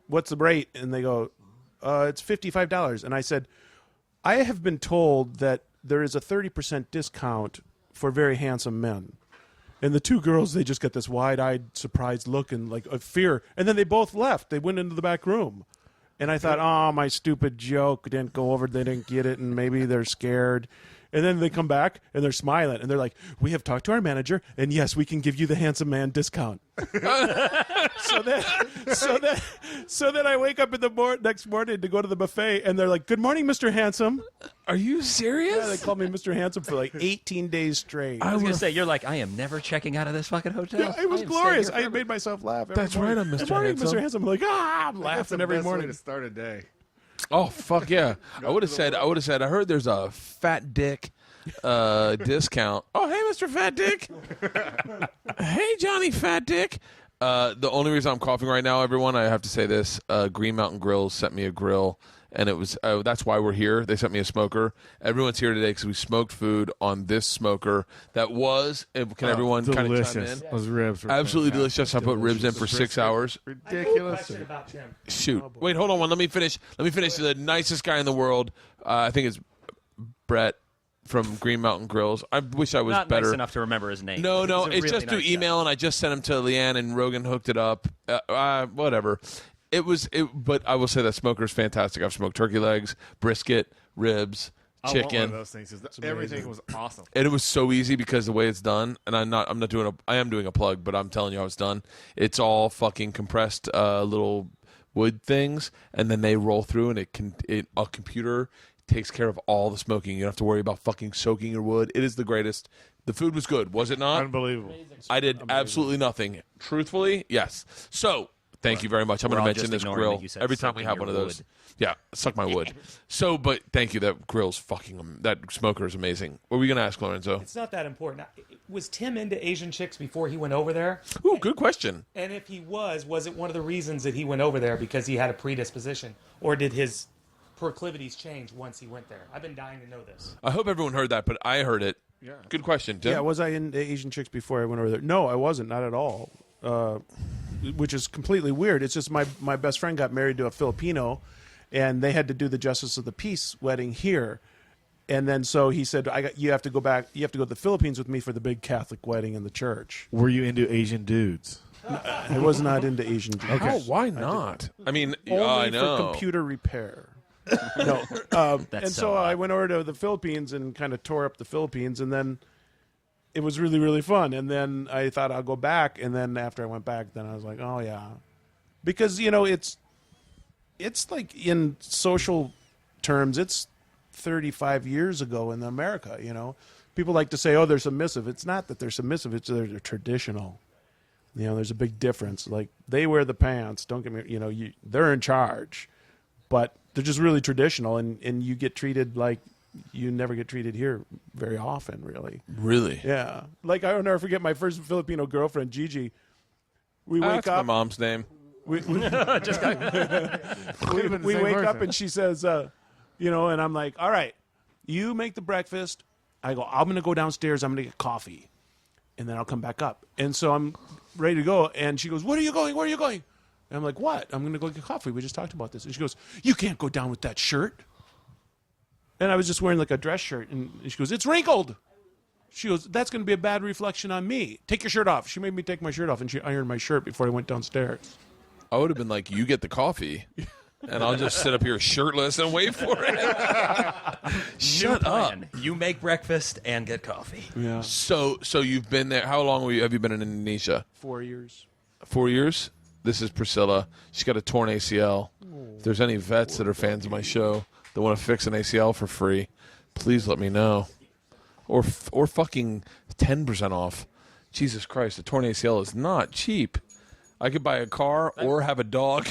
"What's the rate?" And they go, "It's $55." And I said, "I have been told that there is a 30% discount for very handsome men." And the two girls, they just got this wide-eyed, surprised look and like of fear, and then they both left. They went into the back room. And I thought, oh, my stupid joke didn't go over. They didn't get it, and maybe they're scared. And then they come back, and they're smiling. And they're like, we have talked to our manager, and yes, we can give you the handsome man discount. so then I wake up in the next morning to go to the buffet, and they're like, good morning, Mr. Handsome. Are you serious? Yeah, they called me Mr. Handsome for like 18 days straight. I was going to say, you're like, I am never checking out of this fucking hotel. Yeah, it was glorious. I made myself laugh. Every That's morning. right, I'm Mr. Good morning, Handsome. Mr. Handsome. I'm like, I'm That's laughing the every best morning. way to start a day. Oh, fuck yeah. I would have said, I heard there's a fat dick discount. Oh, hey, Mr. Fat Dick. Hey, Johnny Fat Dick. The only reason I'm coughing right now, everyone, I have to say this. Green Mountain Grills sent me a grill, and it was that's why we're here. They sent me a smoker. Everyone's here today because we smoked food on this smoker that was, can everyone kind of chime Delicious. in? Those ribs were Absolutely fantastic. delicious. I put ribs in for 6 hours. Ridiculous. about Tim. Shoot. Wait, hold on one. Let me finish. The nicest guy in the world. I think it's Brett from Green Mountain Grills. I wish I was Not better. nice enough to remember his name. No, He's a it's really just through nice email, guy. and I just sent him to Leanne, and Rogan hooked it up. Whatever. But I will say that smoker's fantastic. I've smoked turkey legs, brisket, ribs, I want one of chicken. those things. Everything was awesome. And it was so easy because the way it's done, and I am doing a plug, but I'm telling you how it's done. It's all fucking compressed little wood things, and then they roll through, and a computer takes care of all the smoking. You don't have to worry about fucking soaking your wood. It is the greatest. The food was good, was it not? Unbelievable. I did absolutely nothing. Truthfully, yes. So, thank you very much. I'm We're going to all mention just this ignoring grill that you said every time we sucking have your one of those. wood. Yeah, suck my wood. So, but thank you. That grill's fucking, that smoker is amazing. What were we going to ask, Lorenzo? It's not that important. Was Tim into Asian chicks before he went over there? Ooh, good question. And if he was it one of the reasons that he went over there because he had a predisposition? Or did his proclivities change once he went there? I've been dying to know this. I hope everyone heard that, but I heard it. Yeah. Good question, Tim. Yeah, was I into Asian chicks before I went over there? No, I wasn't, not at all. Which is completely weird. It's just my best friend got married to a Filipino, and they had to do the Justice of the Peace wedding here. And then so he said, you have to go back. You have to go to the Philippines with me for the big Catholic wedding in the church. Were you into Asian dudes? I was not into Asian chicks. Oh, why not? I mean, Only I know. for computer repair. No. And so I went over to the Philippines and kind of tore up the Philippines, and then it was really, really fun. And then I thought I'll go back, and then after I went back, then I was like, oh yeah, because it's like in social terms, it's 35 years ago in America. People like to say, oh, they're submissive. It's not that they're submissive; it's they're traditional. There's a big difference. Like they wear the pants. Don't get me. They're in charge, but they're just really traditional, and you get treated like you never get treated here very often, really. Really? Yeah. Like I'll never forget my first Filipino girlfriend, Gigi. We wake That's my up. mom's name. We wake up and she says, and I'm like, all right, you make the breakfast. I go, I'm going to go downstairs. I'm going to get coffee, and then I'll come back up. And so I'm ready to go, and she goes, where are you going? Where are you going? And I'm like, what? I'm going to go get coffee. We just talked about this. And she goes, you can't go down with that shirt. And I was just wearing like a dress shirt. And she goes, it's wrinkled. She goes, that's going to be a bad reflection on me. Take your shirt off. She made me take my shirt off, and she ironed my shirt before I went downstairs. I would have been like, you get the coffee, and I'll just sit up here shirtless and wait for it. Shut up. You make breakfast and get coffee. Yeah. So you've been there. How long have you been in Indonesia? 4 years. 4 years? This is Priscilla. She's got a torn ACL. If there's any vets that are fans of my show that want to fix an ACL for free, please let me know. Or fucking 10% off. Jesus Christ, a torn ACL is not cheap. I could buy a car or have a dog.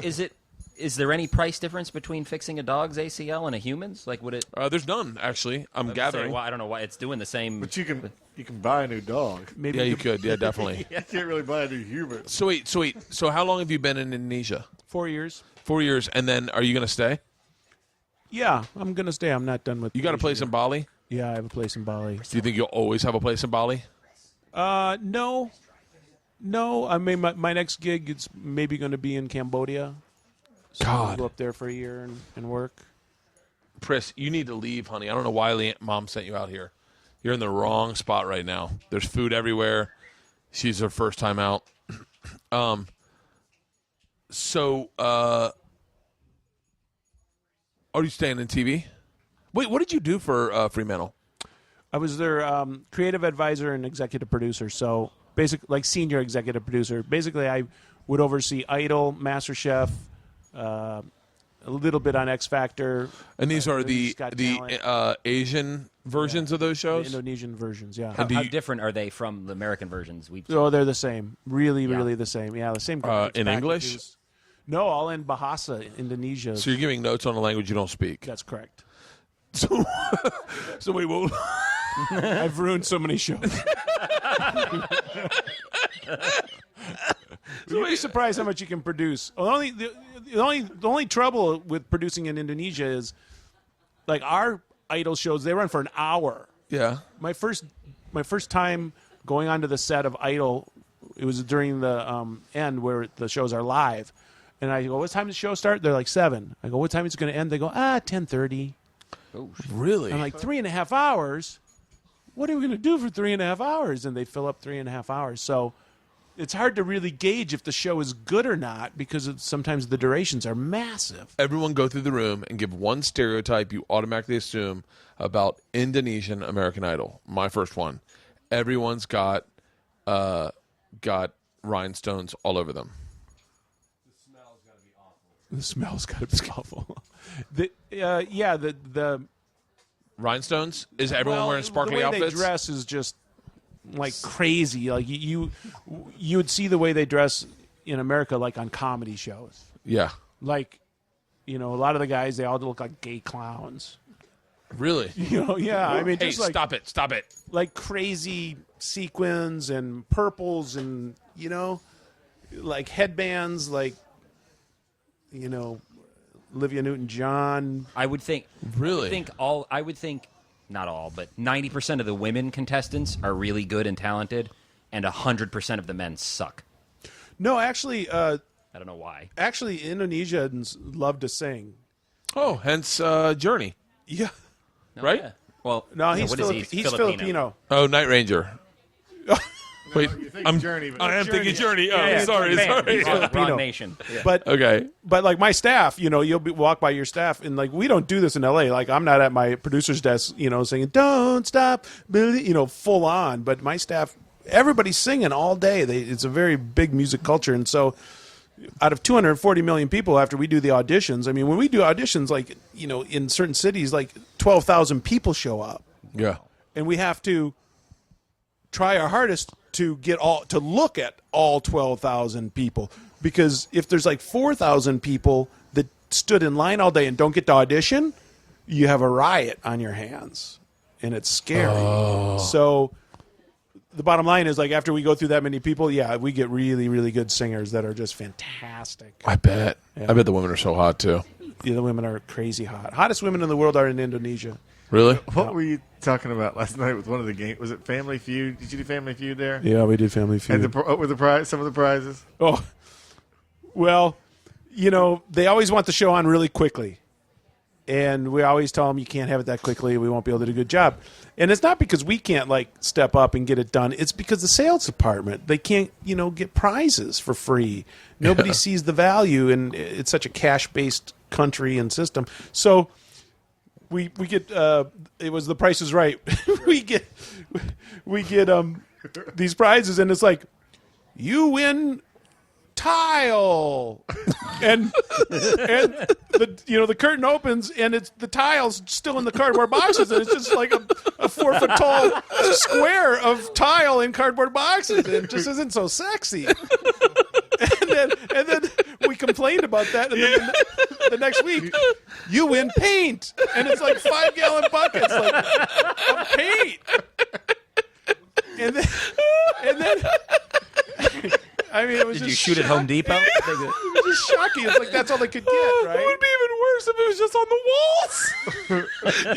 Is there any price difference between fixing a dog's ACL and a human's? Like, would it? There's none, actually. I'm gathering. I don't know why it's doing the same. But you can buy a new dog. Maybe Yeah, you could. Yeah, definitely. You can't really buy a new human. So wait. So how long have you been in Indonesia? 4 years. 4 years. And then are you going to stay? Yeah, I'm going to stay. I'm not done with You got a place in Bali? Yeah, I have a place in Bali. Do you think you'll always have a place in Bali? No. I mean, my next gig is maybe going to be in Cambodia. So I'll go up there for a year and work. Pris, you need to leave, honey. I don't know why Mom sent you out here. You're in the wrong spot right now. There's food everywhere. She's her first time out. Are you staying in TV? Wait, what did you do for Fremantle? I was their creative advisor and executive producer. So basically, like senior executive producer. Basically, I would oversee Idol, MasterChef, a little bit on X Factor. And these are the Talent. Asian versions of those shows? The Indonesian versions, yeah. How different are they from the American versions? Oh, they're the same. Really the same. Yeah, the same. In English? No, all in Bahasa, Indonesia. So you're giving notes on a language you don't speak. That's correct. So wait, what? I've ruined so many shows. You'd be surprised how much you can produce. The only trouble with producing in Indonesia is, like, our Idol shows, they run for an hour. Yeah. My first time going onto the set of Idol, it was during the end where the shows are live, and I go, "What time does the show start?" They're like 7. I go, "What time is it going to end?" They go, 10:30. Oh, really? I'm like, 3.5 hours? What are we going to do for 3.5 hours? And they fill up 3.5 hours. So it's hard to really gauge if the show is good or not because sometimes the durations are massive. Everyone go through the room and give one stereotype you automatically assume about Indonesian American Idol. My first one. Everyone's got rhinestones all over them. The smell's got to be awful. The Rhinestones? Is everyone wearing sparkly the way outfits? They dress is just like crazy. Like you would see the way they dress in America, like on comedy shows. Yeah. Like, a lot of the guys, they all look like gay clowns. Really? Yeah. I mean, Hey, just like, stop it. like crazy sequins and purples and like headbands, like Olivia Newton-John. I would think. Really? I would think not all, but 90% of the women contestants are really good and talented, and 100% of the men suck. No, actually, I don't know why. Actually, Indonesians love to sing. Oh, hence Journey. Yeah. Right? Yeah. Well, No, he's what is he? he's Filipino. Oh, Night Ranger. Wait, I'm Journey. But I am thinking Journey. Oh, Yeah, sorry. Wrong nation. Yeah. But Okay. But like my staff, you'll walk by your staff, and like we don't do this in LA. Like I'm not at my producer's desk, singing "Don't Stop," full on. But my staff, everybody's singing all day. It's a very big music culture, and so out of 240 million people, after we do the auditions, I mean, when we do auditions, like in certain cities, like 12,000 people show up, Yeah. and we have to try our hardest to look at all 12,000 people, because if there's like 4,000 people that stood in line all day and don't get to audition, you have a riot on your hands, and it's scary. So the bottom line is, like, after we go through that many people, we get really, really good singers that are just fantastic. I bet. Yeah. I bet the women are so hot, too. The women are crazy hot. Hottest women in the world are in Indonesia. Really? What were you talking about last night with one of the games? Was it Family Feud? Did you do Family Feud there? Yeah, we did Family Feud. And what were some of the prizes? Oh, well, they always want the show on really quickly. And we always tell them you can't have it that quickly. We won't be able to do a good job. And it's not because we can't step up and get it done. It's because the sales department, they can't, get prizes for free. Nobody sees the value, and it's such a cash-based country and system. So we get it was The Price is Right. we get these prizes, and it's like, you win tile, and the curtain opens, and it's the tiles still in the cardboard boxes, and it's just like a 4 foot tall square of tile in cardboard boxes, and it just isn't so sexy. And then we complained about that, and then the next week, you win paint, and it's like 5-gallon buckets of paint, and then. I mean, it was Did just you shoot at Home Depot? It was just shocking. It's like that's all they could get, right? It would be even worse if it was just on the walls.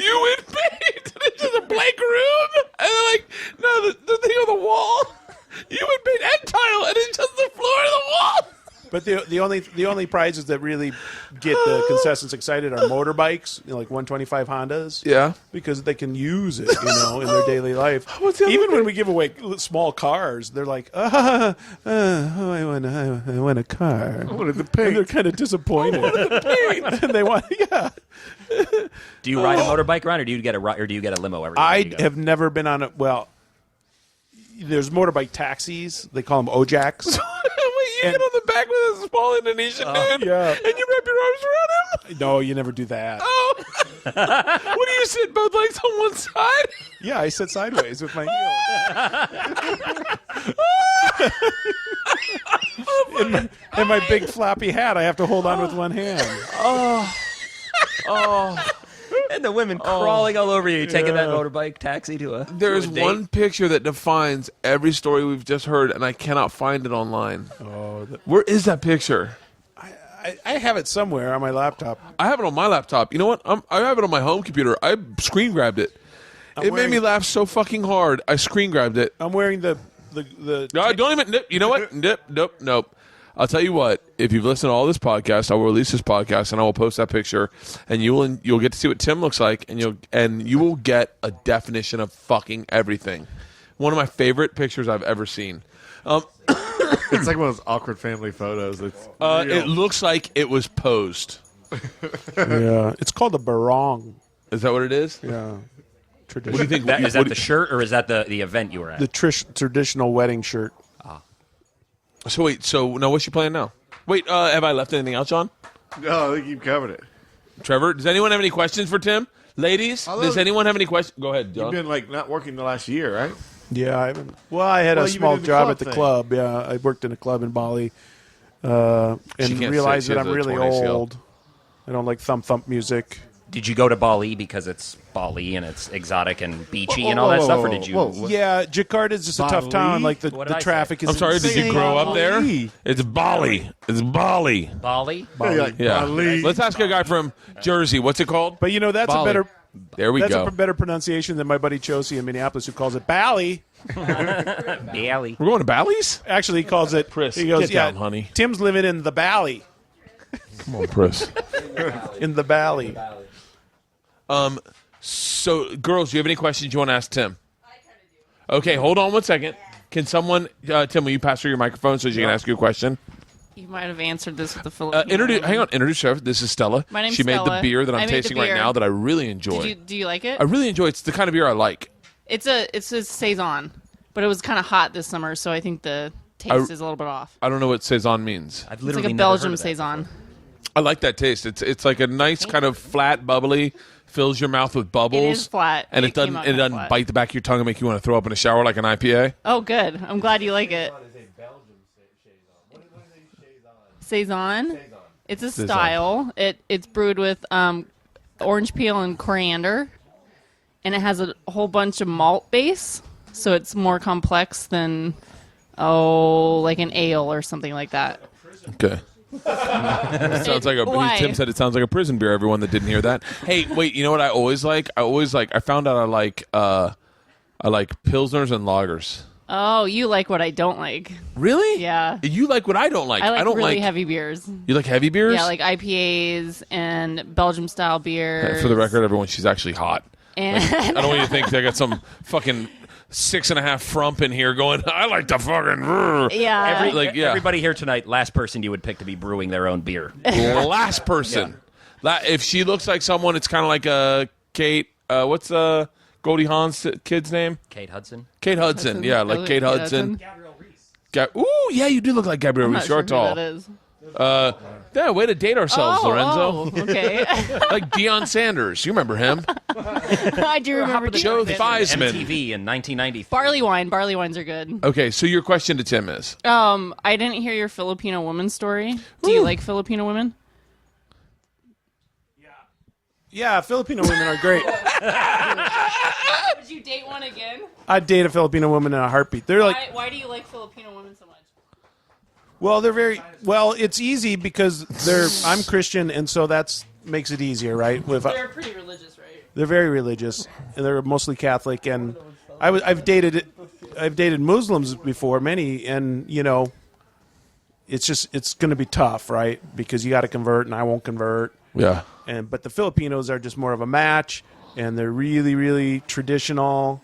You would paint, and it's just a blank room, and they're like, no, the thing on the wall. You would paint and tile, and it's just the floor of the wall. But the only prizes that really get the contestants excited are motorbikes, like 125 Hondas. Yeah, because they can use it, in their daily life. Even when we give away small cars, they're like, I want a car. I wanted the paint. And they're kind of disappointed. And they want, yeah. Do you ride a motorbike around, or do you get a limo every time you go? I have never been on it. Well, there's motorbike taxis. They call them Ojaks. You get on the back with a small Indonesian dude, yeah, and you wrap your arms around him. No, you never do that. Oh, what do you sit both legs on one side? Yeah, I sit sideways with my heels. In my big floppy hat, I have to hold on with one hand. And the women crawling all over you, taking that motorbike taxi to a There's date. one picture that defines every story we've just heard, and I cannot find it online. Where is that picture? I have it somewhere on my laptop. I have it on my laptop. You know what? I have it on my home computer. I screen grabbed it. It made me laugh so fucking hard. I screen grabbed it. I'm wearing the No, don't even. You know what? Nope. I'll tell you what. If you've listened to all this podcast, I will release this podcast and I will post that picture, and you'll get to see what Tim looks like, and you will get a definition of fucking everything. One of my favorite pictures I've ever seen. It's like one of those awkward family photos. It looks like it was posed. Yeah, it's called a barong. Is that what it is? Yeah. What do you think? Is that the shirt, or is that the event you were at? The traditional wedding shirt. So wait, now what's she playing now? Wait, have I left anything out, John? No, I think you've covered it. Trevor, does anyone have any questions for Tim? Ladies, does anyone have any questions? Go ahead, John. You've been not working the last year, right? Yeah, I had a small job at the club. Yeah, I worked in a club in Bali, and realized that I'm really old. I don't like thump music. Did you go to Bali because it's Bali and it's exotic and beachy and all that stuff, or did you? Yeah, Jakarta is just a tough town. Like the traffic is. I'm sorry, did you grow up there? It's Bali. It's Bali. Bali? Yeah. Bali. Let's ask a guy from Jersey. What's it called? But that's Bali. a better. There we That's go. a better pronunciation than my buddy Chosey in Minneapolis, who calls it Bali. Bali. We're going to Bally's? Actually, he calls it. Chris, he goes, get down, honey. Tim's living in the Bali. Come on, Chris. In the Bali. So, girls, do you have any questions you want to ask Tim? I kind of do. Okay, hold on one second. Can someone, Tim, will you pass her your microphone so she can ask you a question? You might have answered this with the Filipino. Introduce her. This is Stella. My name's She made the Stella. beer that I I'm made the tasting right beer. now that I really enjoy. Do you like it? I really enjoy it. It's the kind of beer I like. It's a saison, but it was kind of hot this summer, so I think the taste is a little bit off. I don't know what Saison means. I've It's literally like a never Belgium heard of that saison. I like that taste. It's like a nice kind of flat, bubbly, fills your mouth with bubbles. It is flat. And It it doesn't came out flat. bite the back of your tongue and make you want to throw up in a shower like an IPA. Oh, good. I'm glad you like it. Saison. It's a style. It's brewed with orange peel and coriander, and it has a whole bunch of malt base, so it's more complex than like an ale or something like that. Okay. Sounds like Why? Tim said it sounds like a prison beer. Everyone that didn't hear that. Hey, wait. You know what I always like? I found out I like pilsners and lagers. Oh, you like what I don't like. Really? Yeah. You like what I don't like. I like don't really like heavy beers. You like heavy beers? Yeah, like IPAs and Belgium style beers. For the record, everyone, she's actually hot. And I don't want you to think I got some fucking 6.5 frump in here going, I like the fucking... Yeah. Everybody here tonight, last person you would pick to be brewing their own beer. Last person. If she looks like someone, it's kind of like Kate... what's Goldie Hawn's kid's name? Kate Hudson. Kate Hudson. Yeah, like Kate Hudson. Gabrielle Reese. Ooh, yeah, you do look like Gabrielle Reese. You're tall. That is. Yeah, way to date ourselves, Lorenzo. Oh, okay. Like Deion Sanders. You remember him? I do remember Joe Theismann. MTV in 1993. Barley wine. Barley wines are good. Okay, so your question to Tim is? I didn't hear your Filipino woman story. Do you like Filipino women? Yeah, Filipino women are great. Would you date one again? I'd date a Filipino woman in a heartbeat. They're like, Why do you like Filipino women so much? well, they're very well. It's easy because I'm Christian, and so that's makes it easier, right? They're pretty religious, right? They're very religious, and they're mostly Catholic. And I've dated Muslims before, many, and it's going to be tough, right? Because you got to convert, and I won't convert. Yeah. But the Filipinos are just more of a match, and they're really, really traditional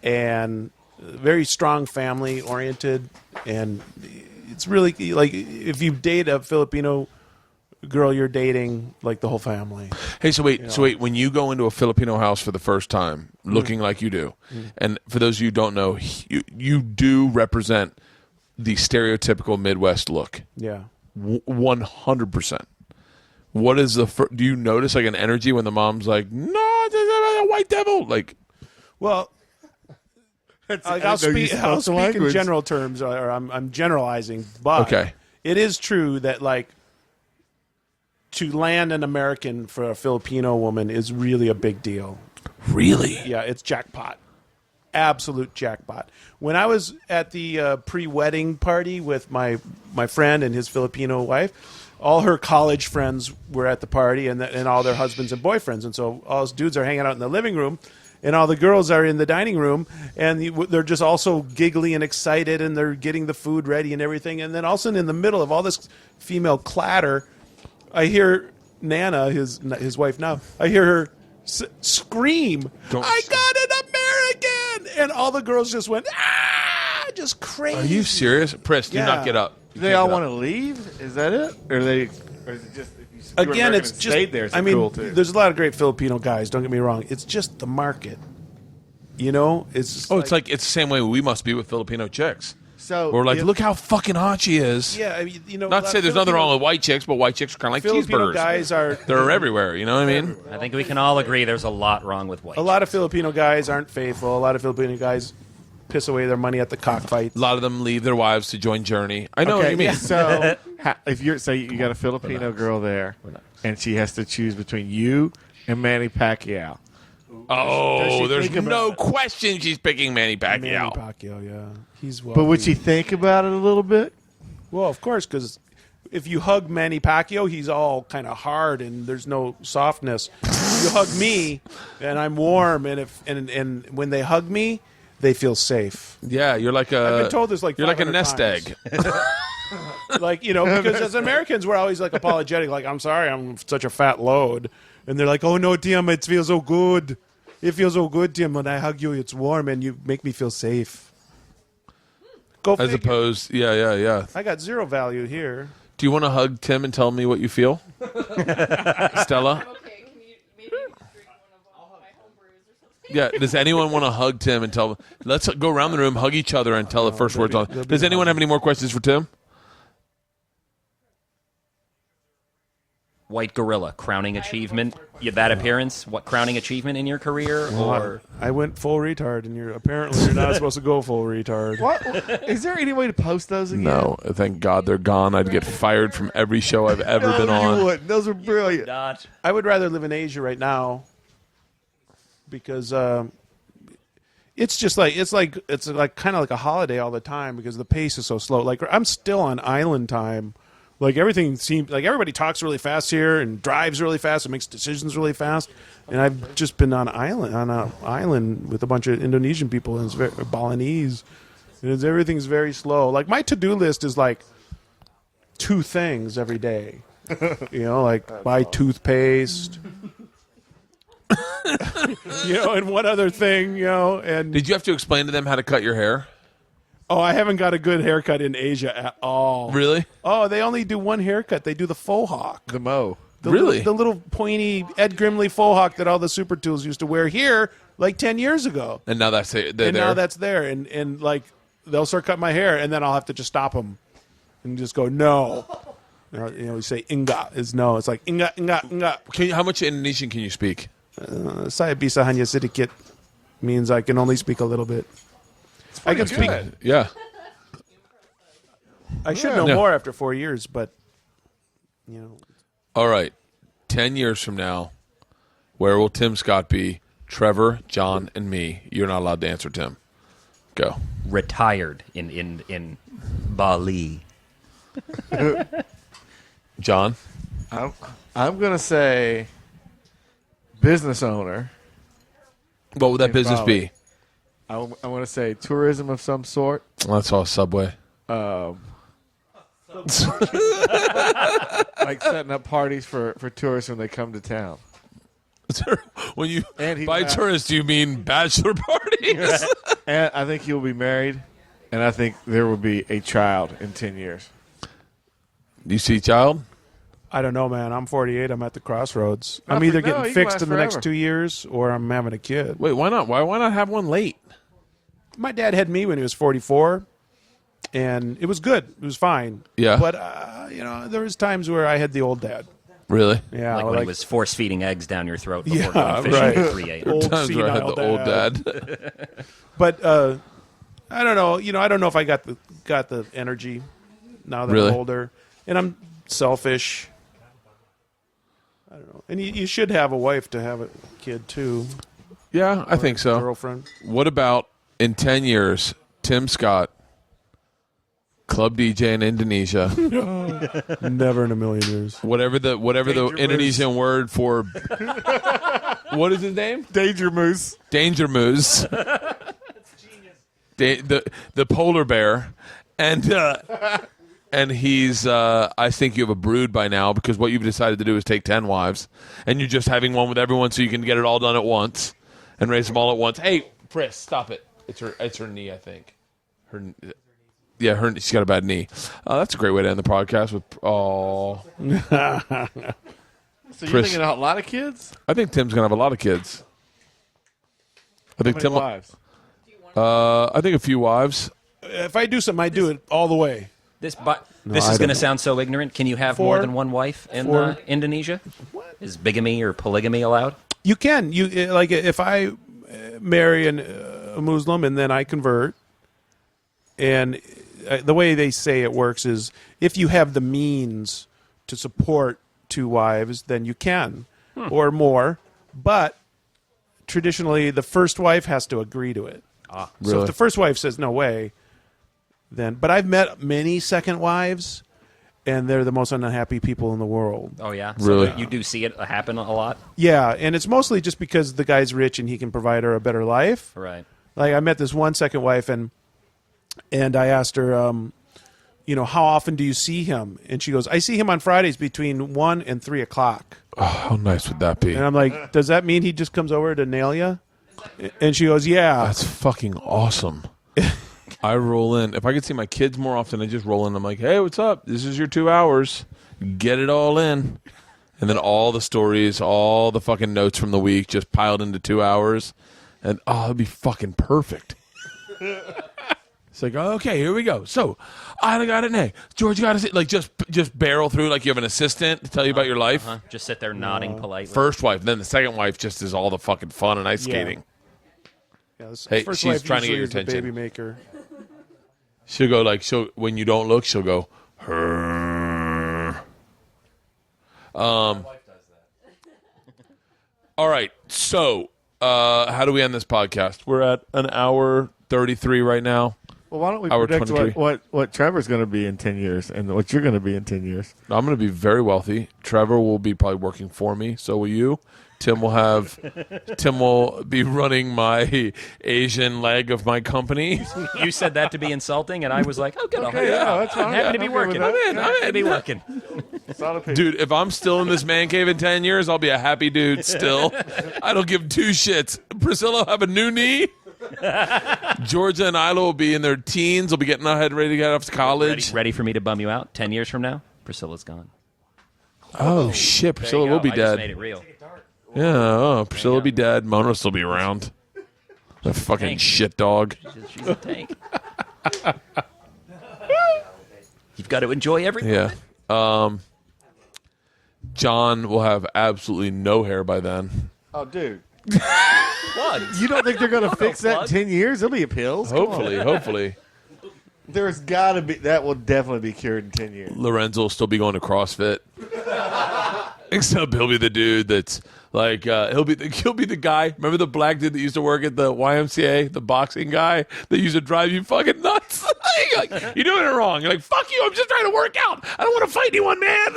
and very strong family oriented. And it's really like if you date a Filipino girl, you're dating like the whole family. Hey, so wait. When you go into a Filipino house for the first time, looking like you do, and for those of you who don't know, you do represent the stereotypical Midwest look. Yeah, 100%. What is do you notice like an energy when the mom's like, no, this is a white devil? Like, well, I'll speak in general terms, or I'm generalizing, but okay. It is true that like to land an American for a Filipino woman is really a big deal. Really? Yeah, it's jackpot. Absolute jackpot. When I was at the pre-wedding party with my friend and his Filipino wife, all her college friends were at the party, and all their husbands and boyfriends. And so all those dudes are hanging out in the living room, and all the girls are in the dining room, and they're just also giggly and excited, and they're getting the food ready and everything. And then all of a sudden, in the middle of all this female clatter, I hear Nana, his wife now, I hear her scream, I got an American! And all the girls just went, just crazy. Are you serious? Press, do not get up. Do they all want to leave? Is that it? Or is it just if you again? It's just. Stayed there, cool too. There's a lot of great Filipino guys. Don't get me wrong. It's just the market. It's just it's the same way we must be with Filipino chicks. So we're like, look how fucking hot she is. Yeah, I mean, not to say there's nothing wrong with white chicks, but white chicks are kind of like Filipino cheeseburgers. Guys they're everywhere. You know what I mean? I think we can all agree there's a lot wrong with white. A lot of Filipino guys aren't faithful. A lot of Filipino guys piss away their money at the cockfights. A lot of them leave their wives to join Journey. I know what you mean. So if you got a Filipino girl there, and she has to choose between you and Manny Pacquiao. Oh, there's no question she's picking Manny Pacquiao. Manny Pacquiao, yeah. He's well. But would she think about it a little bit? Well, of course, because if you hug Manny Pacquiao, he's all kind of hard and there's no softness. You hug me, and I'm warm, and when they hug me, they feel safe. Yeah, you're like I've been told this you're like a nest times. egg. Because as Americans, we're always like apologetic, like, I'm sorry, I'm such a fat load. And they're like, oh, no, Tim, it feels so good. It feels so good, Tim, when I hug you, it's warm, and you make me feel safe. Go As figure. opposed, yeah. I got zero value here. Do you want to hug Tim and tell me what you feel? Stella? Okay, can you maybe drink one of my home brews or something? Yeah, does anyone want to hug Tim and tell... Let's go around the room, hug each other, and tell the first words on... Does anyone have any more questions for Tim? White gorilla, crowning achievement. That appearance, what crowning achievement in your career? Or I went full retard, and apparently you're not supposed to go full retard. What? Is there any way to post those again? No, thank God they're gone. I'd get fired from every show I've ever been on. You wouldn't. Those are brilliant. not? I would rather live in Asia right now because it's just like it's kind of like a holiday all the time because the pace is so slow. Like I'm still on island time. Like everything seems like everybody talks really fast here and drives really fast and makes decisions really fast. And I've just been on an island with a bunch of Indonesian people and it's very Balinese, Everything's very slow. Like my to-do list is like 2 things every day. Like buy toothpaste. And one other thing, and Did you have to explain to them how to cut your hair? oh, I haven't got a good haircut in Asia at all. Really? Oh, they only do one haircut. They do the faux hawk. The Mo. Really? The little pointy Ed Grimley faux hawk that all the Super Tools used to wear here like 10 years ago. And now that's it. And now that's there. And like, they'll start cutting my hair, and then I'll have to just stop them and just go, no. You say inga is no. It's like inga, inga, inga. How much Indonesian can you speak? Saya bisa hanya sedikit means I can only speak a little bit. I can speak. Yeah. I should know more after 4 years, but, All right. 10 years from now, where will Tim Scott be? Trevor, John, and me. You're not allowed to answer, Tim. Go. Retired in Bali. John? I'm going to say business owner. What would that business Bali. be? I want to say tourism of some sort. That's all Subway. Like setting up parties for tourists when they come to town. When you And by tourists, do you mean bachelor parties? And I think you'll be married, and I think there will be a child in 10 years. Do you see child? I don't know, man. I'm 48. I'm at the crossroads. No, I'm either you getting can fixed last in the next forever. 2 years or I'm having a kid. Wait, why not? Why not have one late? My dad had me when he was 44, and it was good. It was fine. Yeah. But, there was times where I had the old dad. Really? Yeah. Like when he was force feeding eggs down your throat before going fishing right. at 3 a.m. Old Times where I had senile the old dad. But I don't know. I don't know if I got the energy now that Really? I'm older, and I'm selfish. I don't know. And you should have a wife to have a kid too. Yeah, I think so. Girlfriend. What about in 10 years, Tim Scott, club DJ in Indonesia, Never in a million years. whatever the Danger Indonesian word for what is his name? Danger Moose. Danger Moose. The polar bear, and he's. I think you have a brood by now because what you've decided to do is take 10 wives, and you're just having one with everyone so you can get it all done at once and raise them all at once. Hey, Pris, stop it! It's her knee, I think. She's got a bad knee. That's a great way to end the podcast with. Oh, So you're Chris. thinking a lot of kids? I think Tim's gonna have a lot of kids. I think How many wives? I think a few wives. If I do something, I do it all the way. This I is going don't to sound so ignorant. Can you have 4? more than one wife in 4. Indonesia? Is bigamy or polygamy allowed? You can. You like if I marry a Muslim and then I convert, and the way they say it works is if you have the means to support 2 wives, then you can, or more. But traditionally, the first wife has to agree to it. So Really? if the first wife says no way, then. But I've met many second wives, and they're the most unhappy people in the world. Oh, yeah? Really? So you do see it happen a lot? Yeah, and it's mostly just because the guy's rich and he can provide her a better life. Right. Like I met this one second wife, and I asked her, how often do you see him? And she goes, I see him on Fridays between 1 and 3 o'clock. Oh, how nice would that be? And I'm like, does that mean he just comes over to nail you? And she goes, yeah. That's fucking awesome. I roll in. If I could see my kids more often, I just roll in. I'm like, hey, what's up? This is your 2 hours. Get it all in. And then all the stories, all the fucking notes from the week just piled into 2 hours. And, it'd be fucking perfect. It's like, okay, here we go. So, I got an A. George got a C. Like, just barrel through like you have an assistant to tell you about your life. Just sit there nodding politely. First wife. Then the second wife just is all the fucking fun and ice skating. Yeah, this Hey, first she's wife trying to get usually your is the attention. baby maker. She'll go like, when you don't look, she'll go, her. All right. So, how do we end this podcast? We're at an hour 33 right now. Well, why don't we Hour predict 23. what Trevor's going to be in 10 years and what you're going to be in 10 years? I'm going to be very wealthy. Trevor will be probably working for me. So will you. Tim will be running my Asian leg of my company. You said that to be insulting, and I was like, "Oh, good, Okay, yeah, that's fine. I'm happy to be Okay working. with that. I'm happy to be working." Dude, if I'm still in this man cave in 10 years, I'll be a happy dude still. I don't give two shits. Priscilla will have a new knee. Georgia and Isla will be in their teens. They'll be getting ahead, ready to get off to college. Ready for me to bum you out? 10 years from now, Priscilla's gone. Oh, shit. Priscilla will be I just dead. made it real. Yeah, Priscilla will be dead. Mona will still be around. The fucking Tank. shit dog. She's a tank. You've got to enjoy everything. Yeah. John will have absolutely no hair by then. Oh, dude. Plugs. You don't think they're going to fix that in plug. 10 years? There'll be appeals. Come on. Hopefully. There's got to be. That will definitely be cured in 10 years. Lorenzo will still be going to CrossFit. Except he'll be the dude that's like he'll be the guy. Remember the black dude that used to work at the YMCA, the boxing guy that used to drive you fucking nuts. Like, you're doing it wrong. You're like, fuck you. I'm just trying to work out. I don't want to fight anyone, man.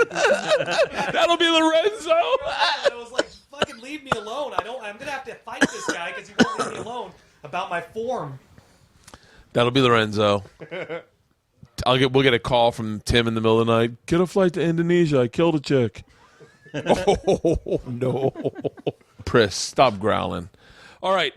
That'll be Lorenzo. I was like, fucking leave me alone. I'm gonna have to fight this guy because he won't leave me alone about my form. That'll be Lorenzo. We'll get a call from Tim in the middle of the night. Get a flight to Indonesia. I killed a chick. Oh, no. Pris, stop growling. All right.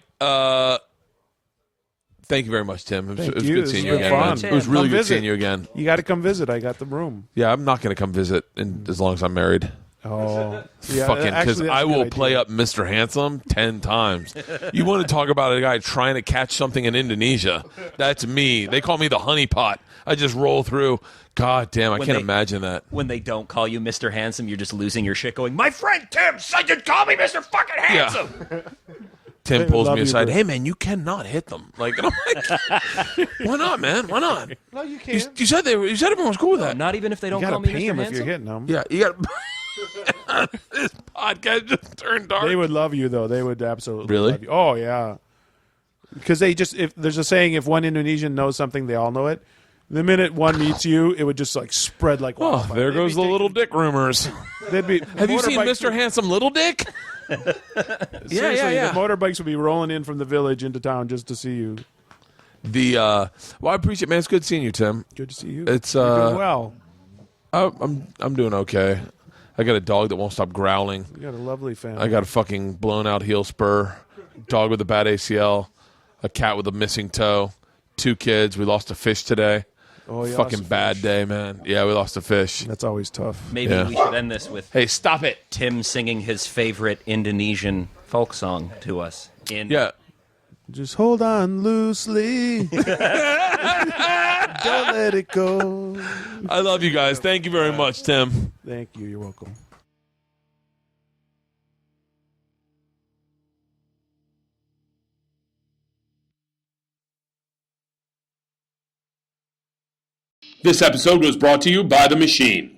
Thank you very much, Tim. It was good seeing you again. Fun. Man. It was really Come good visit. seeing you again. You got to come visit. I got the room. Yeah, I'm not going to come visit as long as I'm married. Oh, yeah, Fucking, actually, because that's I a good will idea. play up Mr. Handsome 10 times. You want to talk about a guy trying to catch something in Indonesia? That's me. They call me the honeypot. I just roll through. God damn, I can't imagine that. When they don't call you Mr. Handsome, you're just losing your shit going, my friend Tim said you'd call me Mr. fucking Handsome. Yeah. Tim They pulls love me you, aside. Bert. Hey, man, you cannot hit them. Like, and I'm like, why not, man? Why not? No, you can't. You said everyone was cool with that. Not even if they You don't got call to me pay Mr. him if Handsome? you're hitting them. Yeah, you got. This podcast just turned dark. They would love you, though. They would absolutely Really? love you. Oh, yeah. Because if there's a saying, if one Indonesian knows something, they all know it. The minute one meets you, it would just like spread like Oh, wildfire. there They'd goes be the little dick rumors. Have Have you seen Mr. Handsome Little Dick? Seriously, the motorbikes would be rolling in from the village into town just to see you. Well, I appreciate, man. It's good seeing you, Tim. Good to see you. It's You're doing well. I'm doing okay. I got a dog that won't stop growling. You got a lovely family. I got a fucking blown out heel spur, dog with a bad ACL, a cat with a missing toe, 2 kids. We lost a fish today. Oh, you Fucking lost a bad fish. day, man. Yeah, we lost a fish. That's always tough. Maybe Yeah. we should end this with Hey, stop it. Tim singing his favorite Indonesian folk song to us. Yeah. Just hold on loosely. Don't let it go. I love you guys. Thank you very much, Tim. Thank you. You're welcome. This episode was brought to you by The Machine.